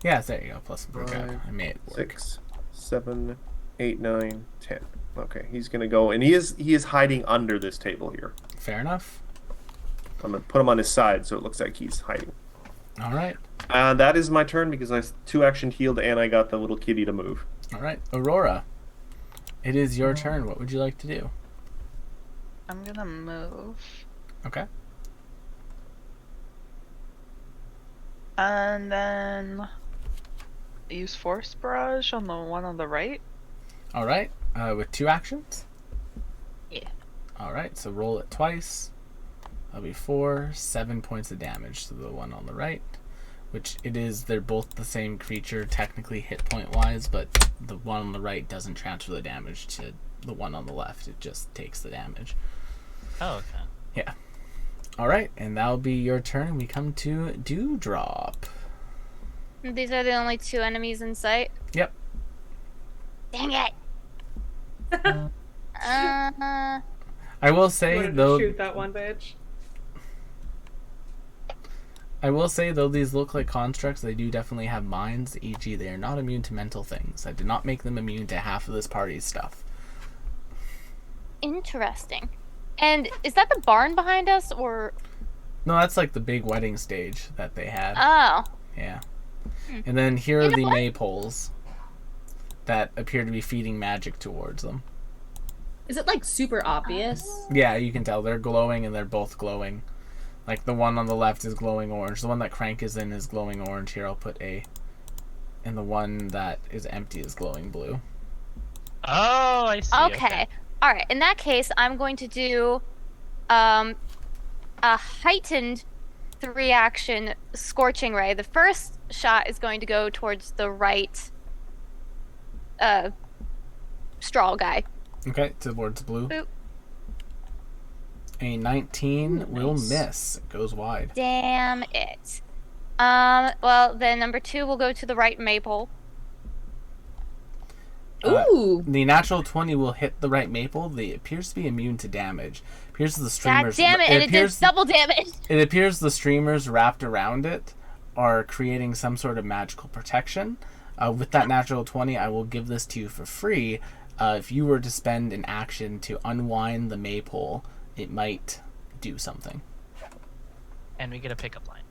Yeah, there you go. Plus improved grab.
5,
I made it work.
6, 7, 8, 9, 10. Okay, he's gonna go, and he is hiding under this table here.
Fair enough.
I'm gonna put him on his side so it looks like he's hiding.
All right.
That is my turn because I 2-action healed and I got the little kitty to move.
All right. Aurora, it is your turn. What would you like to do?
I'm gonna move.
Okay.
And then use Force Barrage on the one on the right.
All right. With 2 actions?
Yeah.
All right. So roll it twice. That'll be 4, 7 points of damage to the one on the right. Which it is, they're both the same creature, technically hit point wise, but the one on the right doesn't transfer the damage to the one on the left. It just takes the damage.
Oh, okay.
Yeah. All right, and that'll be your turn. We come to Dewdrop.
These are the only 2 enemies in sight.
Yep.
Dang it.
I will say
Wanted to
though.
shoot that one bitch.
I will say though, these look like constructs. They do definitely have minds. E.g., they are not immune to mental things. I did not make them immune to half of this party's stuff.
Interesting. And is that the barn behind us, or?
No, that's like the big wedding stage that they had.
Oh.
Yeah. And then here are
know
the
what?
maypoles that appear to be feeding magic towards them.
Is it like super obvious?
Yeah, you can tell they're glowing and they're both glowing. Like the one on the left is glowing orange. The one that Crank is in is glowing orange. Here I'll put A. And the one that is empty is glowing blue.
Oh, I see.
Okay. All right. In that case, I'm going to do a heightened 3-action scorching ray. The first shot is going to go towards the right straw guy.
Okay, towards blue.
Boop.
A 19 will miss. It goes wide.
Damn it. Well, then number 2 will go to the right maple.
Ooh.
The natural 20 will hit the right maple. It appears to be immune to damage. Appears the
God
streamers.
damn it, and it did
appears,
double damage.
It appears the streamers wrapped around it are creating some sort of magical protection. With that natural 20, I will give this to you for free. If you were to spend an action to unwind the maypole, it might do something.
And we get a pickup line.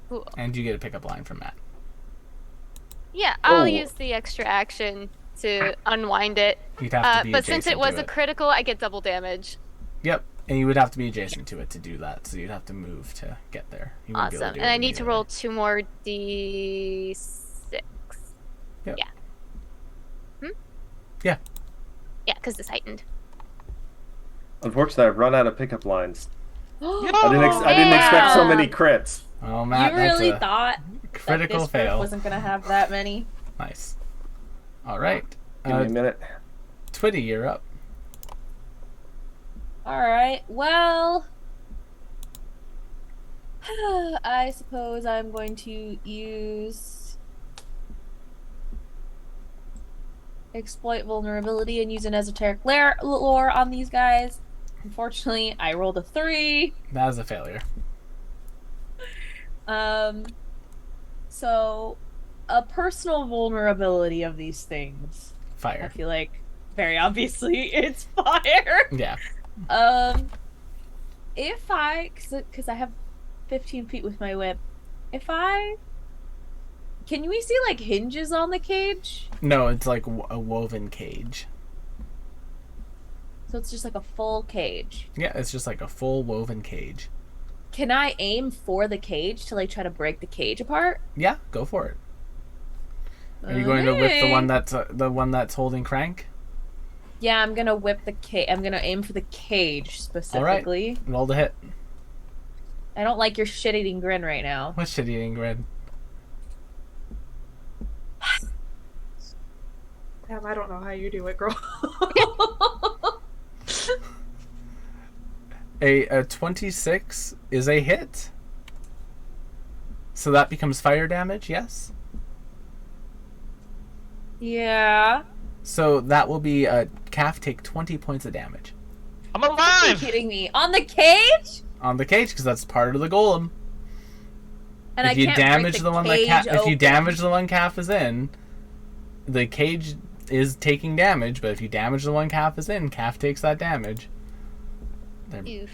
Cool.
And you get a pickup line from Matt.
Yeah, I'll
Oh.
use the extra action to unwind it.
You'd have to be
But since
adjacent
it was
to
a critical, I get double damage.
Yep, and you would have to be adjacent to it to do that, so you'd have to move to get there. You wouldn't be able to
Awesome.
do
And
it
I need to
immediately.
roll 2 more d6.
Yep.
Yeah.
Yeah.
Yeah, because it's heightened.
Unfortunately, I've run out of pickup lines.
Oh,
I didn't expect so
man.
many crits.
Oh, Matt,
you really
that's a
thought
critical
that this group
fail.
wasn't gonna have that many?
Nice. All right.
Give me a minute.
Twitty, you're up.
All right. Well, I suppose I'm going to use exploit vulnerability and use an esoteric lore on these guys. Unfortunately, I rolled a 3.
That was a failure.
So a personal vulnerability of these things. I
Fire.
feel like very obviously it's fire.
Yeah.
If I, because I have 15 feet with my whip, can we see like hinges on the cage?
No, it's like a woven cage.
So it's just like a full cage.
Yeah, it's just like a full woven cage.
Can I aim for the cage to like try to break the cage apart?
Yeah, go for it. Are you going to whip the one that's holding Crank?
Yeah, I'm gonna whip the cage. I'm gonna aim for the cage specifically.
Roll the hit.
I don't like your shit-eating grin right now.
What's shit eating grid?
Damn, I don't know how you do it, girl.
A 26 is a hit. So that becomes fire damage, yes?
Yeah.
So that will be Calf take 20 points of damage.
I'm
Are you
alive!
kidding me? On the cage?
On the cage, because that's part of the golem.
And
If you
can't
damage
break
the one
cage
that if you
open.
damage the one Calf is in, the cage is taking damage, but if you damage the one Calf is in, Calf takes that damage. There
Oof.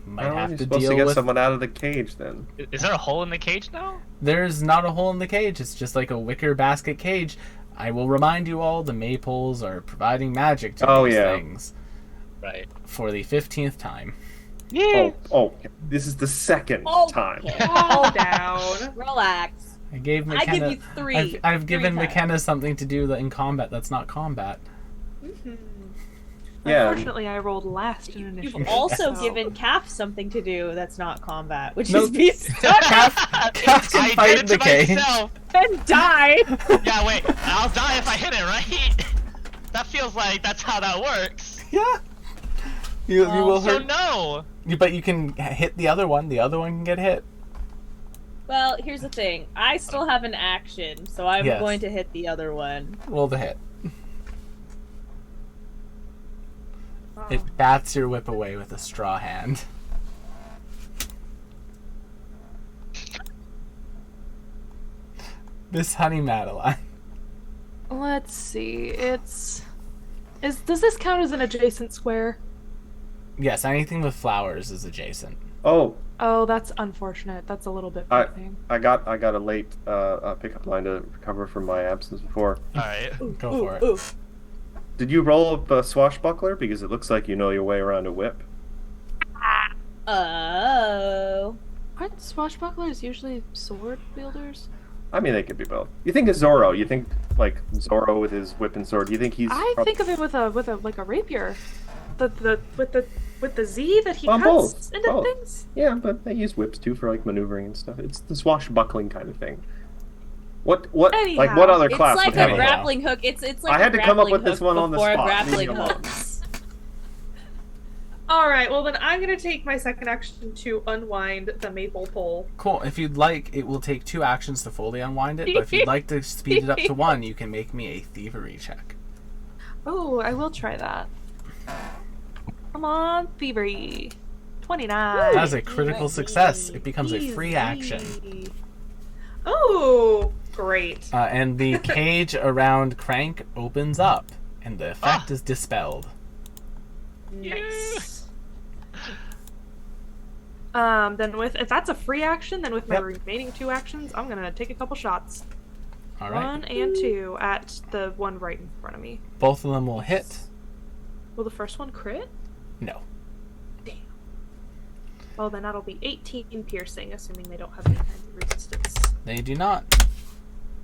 might
How are
have
you
to
supposed
deal
to get
with.
someone out of the cage then?
Is there a hole in the cage now?
There's not a hole in the cage. It's just like a wicker basket cage. I will remind you all, the maypoles are providing magic to
Oh,
these
yeah.
things
Right.
for the 15th time.
Yeah.
Oh, this is the second time.
Okay.
Calm down.
Relax.
I gave
I
McKenna.
give you 3.
I've given
3
McKenna something to do in combat that's not combat.
Yeah.
Unfortunately, I rolled last in initiative.
You've also
so-
given Calf something to do that's not combat, which
Nope.
is be stuck
Calf can
I
fight
did it
the
to
cage.
myself.
and die.
Yeah, wait. I'll die if I hit it, right? That feels like that's how that works.
Yeah. You will
So
hurt.
no.
But you can hit the other one. The other one can get hit.
Well, here's the thing. I still have an action, so I'm
Yes.
going to hit the other one.
Roll the hit. It bats your whip away with a straw hand. Miss Honey Madeline.
Let's see. Does this count as an adjacent square?
Yes, anything with flowers is adjacent.
Oh,
Oh, that's unfortunate. That's a little bit
I-
thing.
I got a late pickup line to recover from my absence before.
All right.
Go for it.
Did you roll up a swashbuckler? Because it looks like you know your way around a whip.
Oh.
Aren't swashbucklers usually sword wielders?
I mean, they could be both. You think of Zorro. You think like Zorro with his whip and sword. You think he's?
I think of it with a like a rapier, with the Z that he
Well,
cuts
both.
into
Both.
things.
Yeah, but they use whips too for like maneuvering and stuff. It's the swashbuckling kind of thing. What like
Anyhow,
what other
It's
class
like
would
a
have
anyhow.
grappling hook. It's like
I had
a
to come up
grappling
with this
hook
one on the
before
spot.
grappling
Leave me alone.
hooks.
All right. Well, then I'm gonna take my second action to unwind the maple pole.
Cool. If you'd like, it will take 2 actions to fully unwind it. But if you'd like to speed it up to 1, you can make me a thievery check.
Oh, I will try that. Come on, thievery. 29.
That's a critical success. It becomes a free action.
Easy. Oh, great.
And the cage around Crank opens up, and the effect is dispelled.
Nice. Then if that's a free action, then with my
Yep.
remaining 2 actions, I'm gonna take a couple shots.
All right.
1 and 2 at the one right in front of me.
Both of them will hit.
Will the first one crit?
No.
Well, then that'll be 18 piercing, assuming they don't have any kind of resistance.
They do not.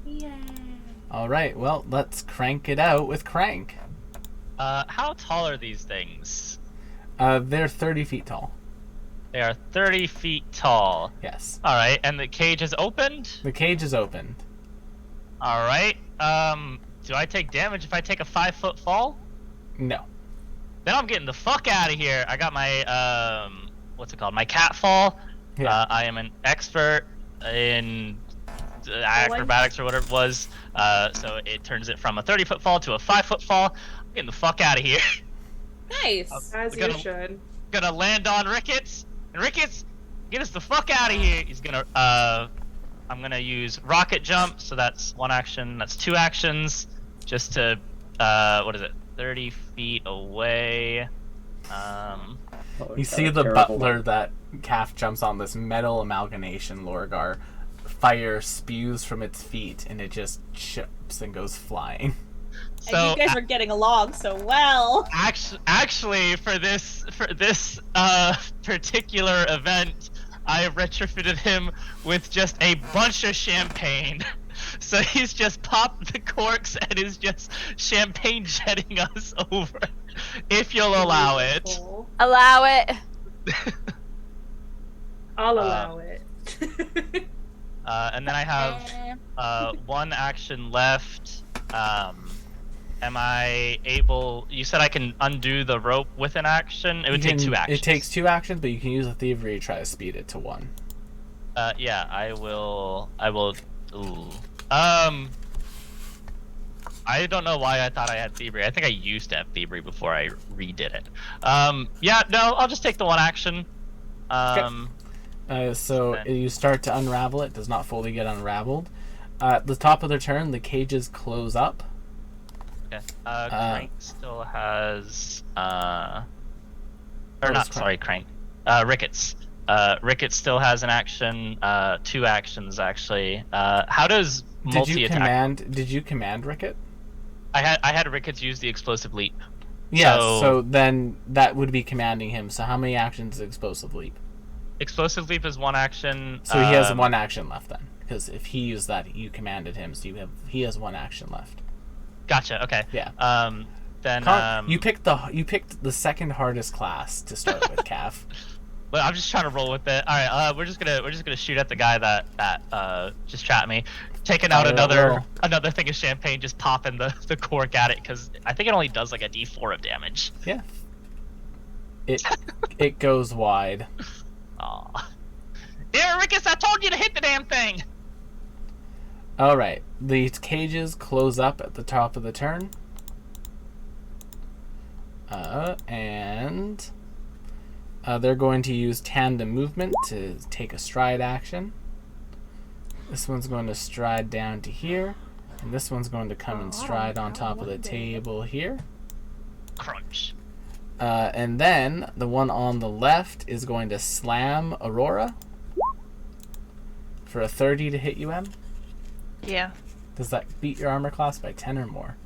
Yay.
All right. Well, let's crank it out with Crank.
How tall are these things?
They're 30 feet tall.
They are 30 feet tall.
Yes.
All right, and the cage is opened.
The cage is opened.
All right. Do I take damage if I take a 5-foot fall?
No.
Then I'm getting the fuck out of here. I got my what's it called? My cat fall.
Yeah.
I am an expert in acrobatics or whatever it was. So it turns it from a 30-foot fall to a 5-foot fall. I'm getting the fuck out of here.
Nice.
As
We're
you
gonna-
should.
Gonna land on Ricketts. And Ricketts, get us the fuck out of here. He's gonna I'm gonna use rocket jump, so that's 1 action, that's 2 actions, just to what is it? 30 feet away.
You see the butler that Calf jumps on, this metal amalgamation Lorgar. Fire spews from its feet, and it just chips and goes flying.
So
And you guys are getting along so well.
actually for this particular event, I have retrofitted him with just a bunch of champagne. So he's just popped the corks and is just champagne jetting us over, if you'll allow it.
Beautiful.
Allow it.
I'll allow it.
And then I have 1 action left. Am I able? You said I can undo the rope with an action. It would take 2 actions.
It takes 2 actions, but you can use a thievery to try to speed it to 1.
Yeah, I will. Ooh. I don't know why I thought I had thievery. I think I used to have thievery before I redid it. Yeah, no, I'll just take the 1 action.
So
Then-
you start to unravel it. Does not fully get unraveled. At the top of their turn, the cages close up.
Okay. Crank still has or
it's
not.
Crank.
Sorry, Crank. Ricketts. Ricketts still has an action. 2 actions actually. How does multi-attack?
Did you command Ricket?
I had Ricketts use the explosive leap.
Yes.
So-
So then that would be commanding him. So how many actions is explosive leap?
Explosive leap is 1 action.
So he has 1 action left then, because if he used that, you commanded him. So he has 1 action left.
Gotcha. Okay.
Yeah.
Then
you picked the second hardest class to start with, Calf.
Well, I'm just trying to roll with it. All right. We're just gonna shoot at the guy that just trapped me, taking out
Roll.
another thing of champagne, just popping the cork at it because I think it only does like a D4 of damage.
Yeah. It goes wide.
Aw. There, Rickus, I told you to hit the damn thing!
All right, the cages close up at the top of the turn. And they're going to use tandem movement to take a stride action. This one's going to stride down to here, and this one's going to come and stride on top of the table here.
Crunch.
And then the one on the left is going to slam Aurora for a 30 to hit you, Em.
Yeah.
Does that beat your armor class by 10 or more?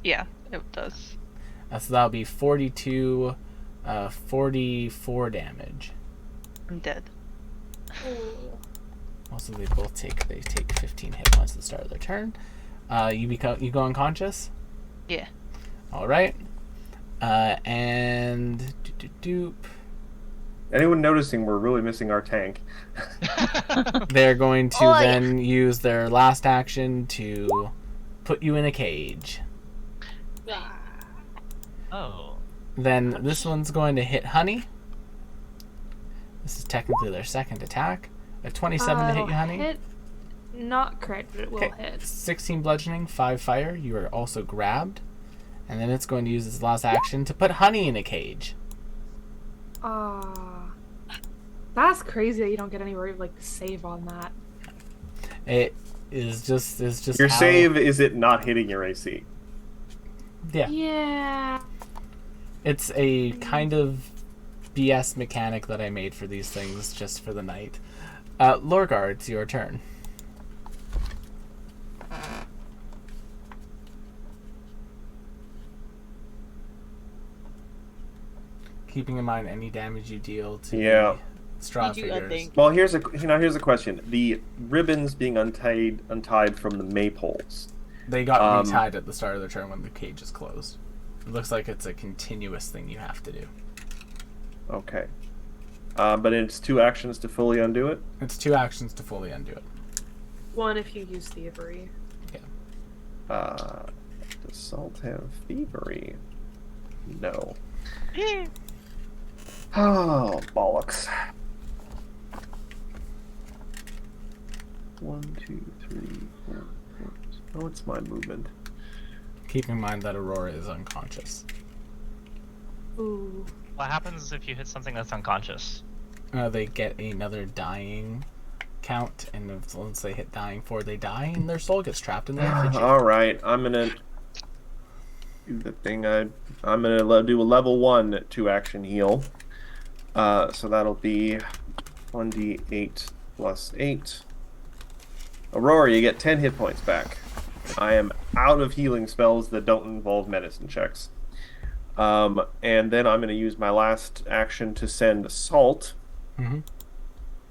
Yeah, it does.
So that'll be 42, 44 damage.
I'm dead.
Also, they take 15 hit points at the start of their turn. You go unconscious.
Yeah.
All right. And
Anyone noticing we're really missing our tank?
they're going to
Oh, yeah.
then use their last action to put you in a cage.
Oh.
Then this one's going to hit Honey. This is technically their second attack. A 27 to hit you, Honey.
Hit, not crit, but it will hit.
16 bludgeoning, 5 fire. You are also grabbed. And then it's going to use its last action to put Honey in a cage.
That's crazy that you don't get any like save on that.
It is just
Your
how-
save is it not hitting your AC?
Yeah.
Yeah.
It's a kind of BS mechanic that I made for these things just for the night. Lorgar, it's your turn. Keeping in mind any damage you deal to
Yeah.
the straw
You do a
figures.
thing.
Well, here's a question. The ribbons being untied from the maypoles.
They got retied at the start of the turn when the cage is closed. It looks like it's a continuous thing you have to do.
Okay. But it's 2 actions to fully undo it.
It's 2 actions to fully undo it.
One if you use thievery.
Does Salt have thievery? No. Oh, bollocks. 1, 2, 3, 4, 5. Oh, it's my movement.
Keep in mind that Aurora is unconscious.
Ooh.
What happens if you hit something that's unconscious?
They get another dying count, and once they hit dying 4, they die, and their soul gets trapped in the effigy.
All right, I'm gonna do the thing. I'm gonna do a level 1 2-action heal. So that'll be 1d8 plus 8. Aurora, you get 10 hit points back. I am out of healing spells that don't involve medicine checks. And then I'm going to use my last action to send Salt.
Mm-hmm.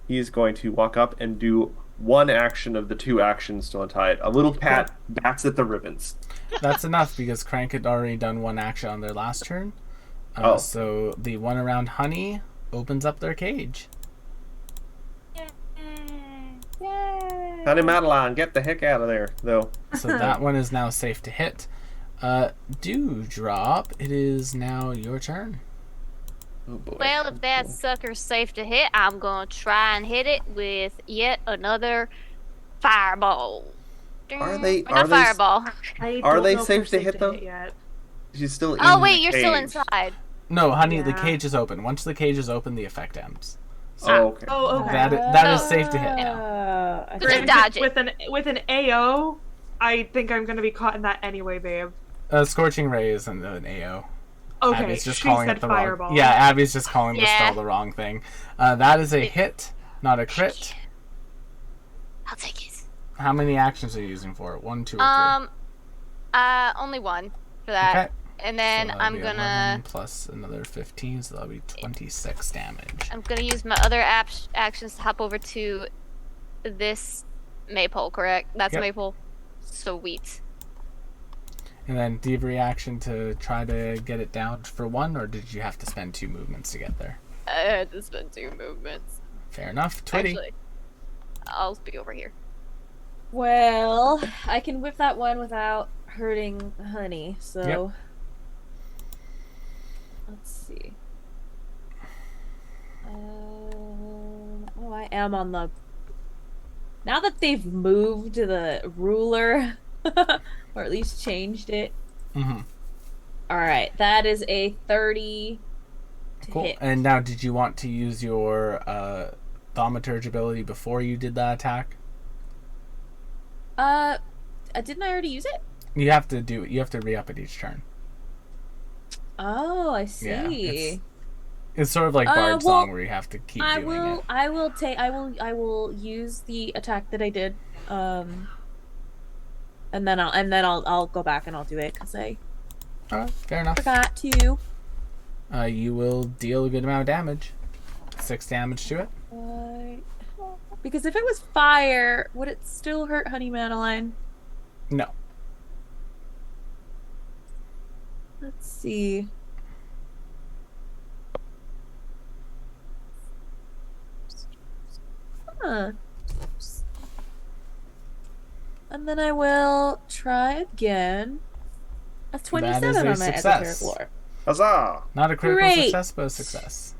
He's going to walk up and do 1 action of the 2 actions to untie it. A little pat, bats at the ribbons.
That's enough because Crank had already done 1 action on their last turn. So the one around Honey opens up their cage.
Honey Madeline, get the heck out of there, though.
So that one is now safe to hit. Dewdrop, it is now your turn.
Oh boy.
Well, if that sucker's safe to hit, I'm gonna try and hit it with yet another fireball.
Are they-
Or
are
not
they-
fireball?
I
Are
don't
they
know if
safe
they're
to hit, though?
yet.
She's still in
Oh wait,
the
you're still
cage.
inside.
No, Honey, the
Yeah.
cage is open. Once the cage is open, the effect ends.
Oh, okay.
Oh, okay.
That is safe to hit now.
I
Just
think-
dodge it.
With an AO, I think I'm gonna be caught in that anyway, babe.
Scorching Ray is an AO.
Okay,
Abby's just
she
calling
said
it the
fireball.
wrong. Yeah, Abby's just calling the
Yeah.
spell the wrong thing. That is a hit, not a crit.
I'll take it.
How many actions are you using for it? 1, 2, or 3?
Only one for that.
Okay.
And then
So that'll
I'm
be
gonna
11 plus another 15, so that'll be 26 damage.
use my other actions to hop over to this maypole. Correct? That's
Yep.
maypole. Sweet.
And then thievery action to try to get it down for 1, or did you have to spend 2 movements to get there?
I had to spend 2 movements.
Fair enough. Twitty.
Actually, I'll be over here.
Well, I can whip that one without hurting Honey, so.
Yep.
Let's see. Oh, I am on the. Now that they've moved the ruler, or at least changed it.
Mm-hmm.
All right, that is a 30 to
Cool.
hit.
And now, did you want to use your thaumaturge ability before you did that attack?
Didn't I already use it?
You have to do it. You have to re-up it each turn.
Oh, I see.
Yeah, it's sort of like Bard Song where you have to keep doing it.
I will use the attack that I did. And then I'll go back and I'll do it because I
Alright, fair enough.
forgot to.
You will deal a good amount of damage. 6 damage to it.
Because if it was fire, would it still hurt Honey Madeline?
No.
Let's see. Huh. And then I will try again. That's 27
That is a
on my
success.
esoteric lore.
Huzzah!
Not a critical
Great.
success, but a success.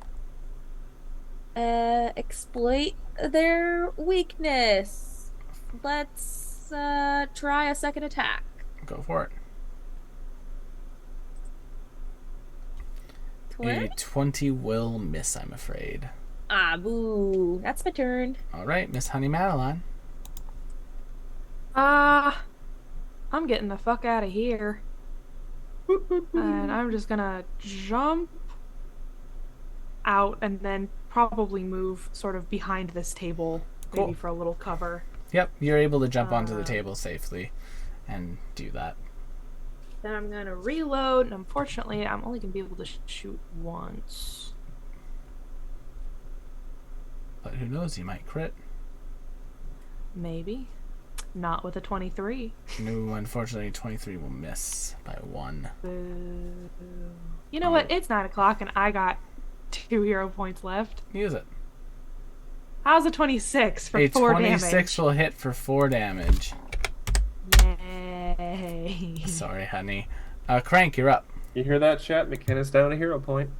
Exploit their weakness. Let's try a second attack.
Go for it.
20?
A 20 will miss, I'm afraid.
Ah, boo. That's my turn.
Alright, Miss Honey Madeline.
I'm getting the fuck out of here. And I'm just gonna jump out and then probably move sort of behind this table, maybe
Cool.
for a little cover.
Yep, you're able to jump onto the table safely and do that.
Then I'm gonna reload, and unfortunately, I'm only gonna be able to shoot once.
But who knows, you might crit.
Maybe. Not with a 23.
No, unfortunately, 23 will miss by 1.
Boo. You know what? It's 9 o'clock, and I got 2 hero points left.
Use it.
How's a 26 for
A
4
26
damage?
will hit for 4 damage.
Yay.
Sorry, honey. Crank, you're up.
You hear that, chat? McKenna's down a hero point.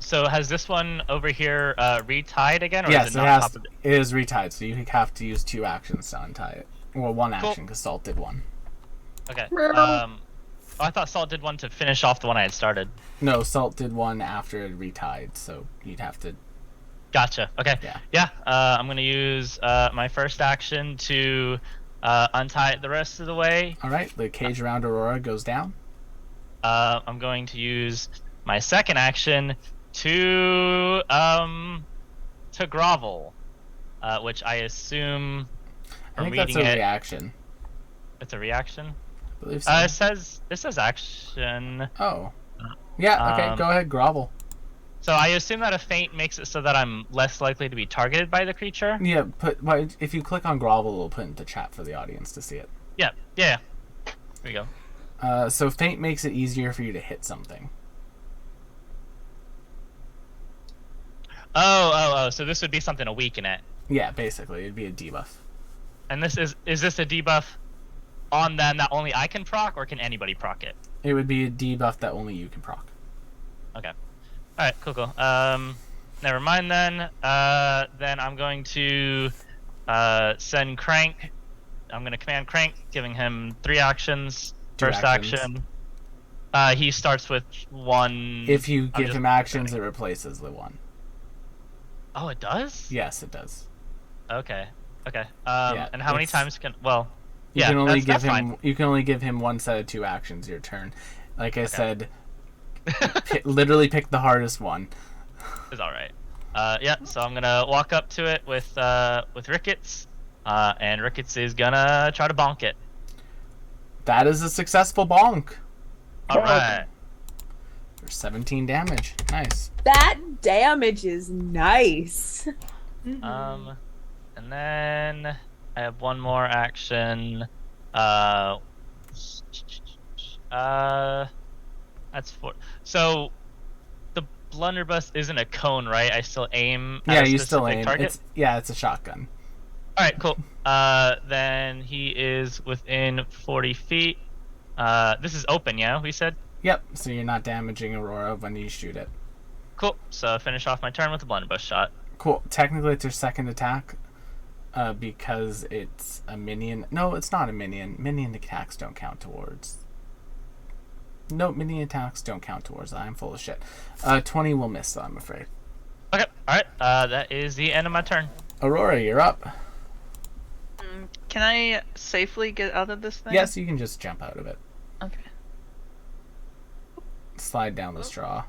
So has this one over here retied again, or
Yes,
is
it
it not
has.
top of it?
It is retied, so you have to use 2 actions to untie it. Well, 1
Cool.
action, because Salt did 1.
Okay. I thought Salt did one to finish off the one I had started.
No, Salt did 1 after it retied, so you'd have to.
Gotcha. Okay.
Yeah.
I'm gonna use my first action to untie it the rest of the way.
Alright, the cage around Aurora goes down.
I'm going to use my second action to grovel, which I assume.
I think
from
that's a
reading it,
reaction.
it's a reaction.
I believe so.
It says action.
Oh. Yeah, okay, go ahead, grovel.
So I assume that a feint makes it so that I'm less likely to be targeted by the creature.
Yeah, if you click on grovel, it'll put it into chat for the audience to see it.
Yeah. There we go.
So feint makes it easier for you to hit something.
Oh. So this would be something to weaken it.
Yeah, basically, it'd be a debuff.
And is this a debuff on them that only I can proc, or can anybody proc it?
It would be a debuff that only you can proc.
Okay. All right. Cool. Never mind then. Then I'm going to send Crank. I'm going to command Crank, giving him 3 actions.
2
First
actions.
action. He starts with 1.
If you
I'm
give
just
him actions, it replaces the 1.
Oh, it does?
Yes, it does.
Okay.
Yeah,
and how many
it's-
times can? Well,
You
yeah,
can only
that's
give him.
fine.
You can only give him 1 set of 2 actions your turn. Like I said, literally pick the hardest one.
It's all right. So I'm gonna walk up to it with Ricketts, and Ricketts is gonna try to bonk it.
That is a successful bonk
All right.
for 17 damage. Nice.
That damage is nice.
And then I have one more action. That's 4. So the blunderbuss isn't a cone, right? I still aim at
Yeah,
a
you still
specific
aim.
target?
It's a shotgun.
All right, cool. Then he is within 40 feet. This is open, yeah, we said?
Yep, so you're not damaging Aurora when you shoot it.
Cool. So finish off my turn with a blunderbuss shot.
Cool. Technically, it's your second attack because it's a minion. No, it's not a minion. Minion attacks don't count towards. No, minion attacks don't count towards. I'm full of shit. 20 will miss, though, I'm afraid.
Okay. All right. That is the end of my turn.
Aurora, you're up.
Can I safely get out of this thing?
Yes, you can just jump out of it.
Okay.
Slide down the straw.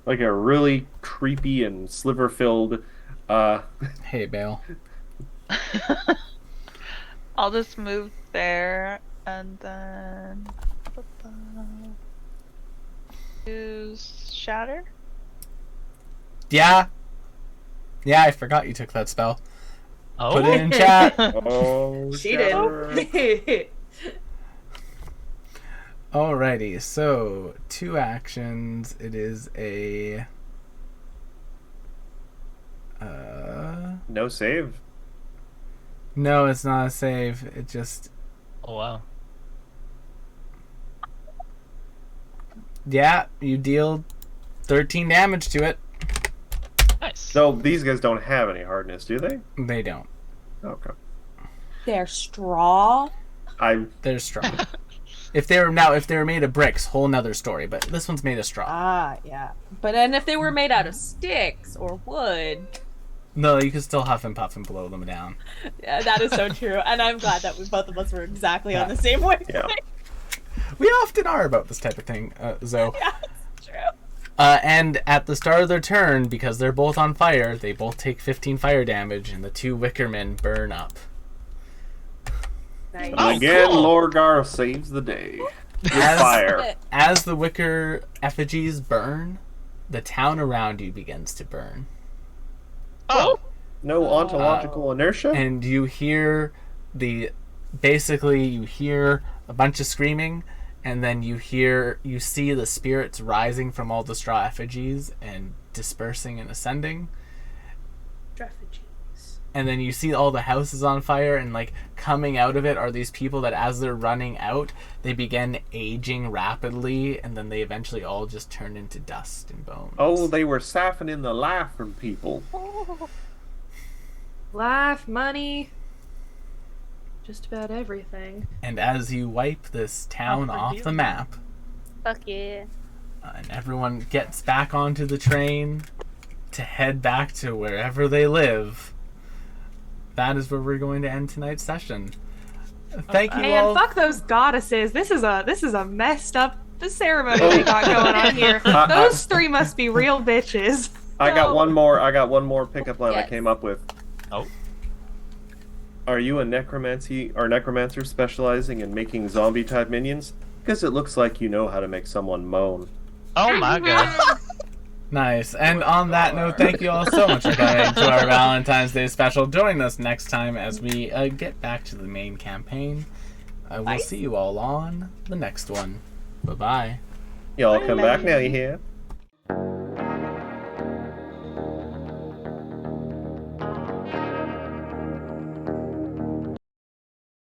Like a really creepy and sliver-filled.
Hey, Bale.
I'll just move there and then use Shatter.
Yeah. Yeah, I forgot you took that spell.
Oh.
Put it in chat.
Oh,
She
Shatter.
did.
Alrighty, so 2 actions. It is a
No save.
no, it's not a save. It just
Oh wow.
yeah, you deal 13 damage to it.
Nice.
So these guys don't have any hardness, do they?
They don't.
Okay.
They're straw.
They're strong. If they were made of bricks, whole nother story. But this one's made of straw.
Ah, yeah. But then if they were made out of sticks or wood,
No, you can still huff and puff and blow them down.
yeah, that is so true. And I'm glad that both of us were exactly on
Yeah.
the same wavelength.
Yeah.
We often are about this type of thing, Zoe.
Yeah, it's true.
And at the start of their turn, because they're both on fire, they both take 15 fire damage, and the 2 Wickermen burn up.
Nice.
Oh,
And again,
cool.
Lorgar saves the day. With
As-
fire.
As the Wicker effigies burn, the town around you begins to burn.
Oh.
No ontological inertia?
And you hear you hear a bunch of screaming, and then you see the spirits rising from all the straw effigies and dispersing and ascending.
Refugees.
And then you see all the houses on fire, and like coming out of it are these people that as they're running out, they begin aging rapidly, and then they eventually all just turn into dust and bones.
Oh, they were siphoning the life from people.
Life, money, just about everything.
And as you wipe this town off the map,
Fuck yeah.
and everyone gets back onto the train to head back to wherever they live, that is where we're going to end tonight's session. Thank you
Man,
all.
fuck those goddesses. This is a messed up ceremony we got going on here. Those 3 must be real bitches.
I got one more pickup line I
Yes.
came up with.
Oh.
Are you a necromancer specializing in making zombie type minions? Because it looks like you know how to make someone moan.
Oh my god.
Nice. And on that note, thank you all so much for coming to our Valentine's Day special. Join us next time as we get back to the main campaign. We'll see you all on the next one. Bye-bye.
Y'all come back now, you hear?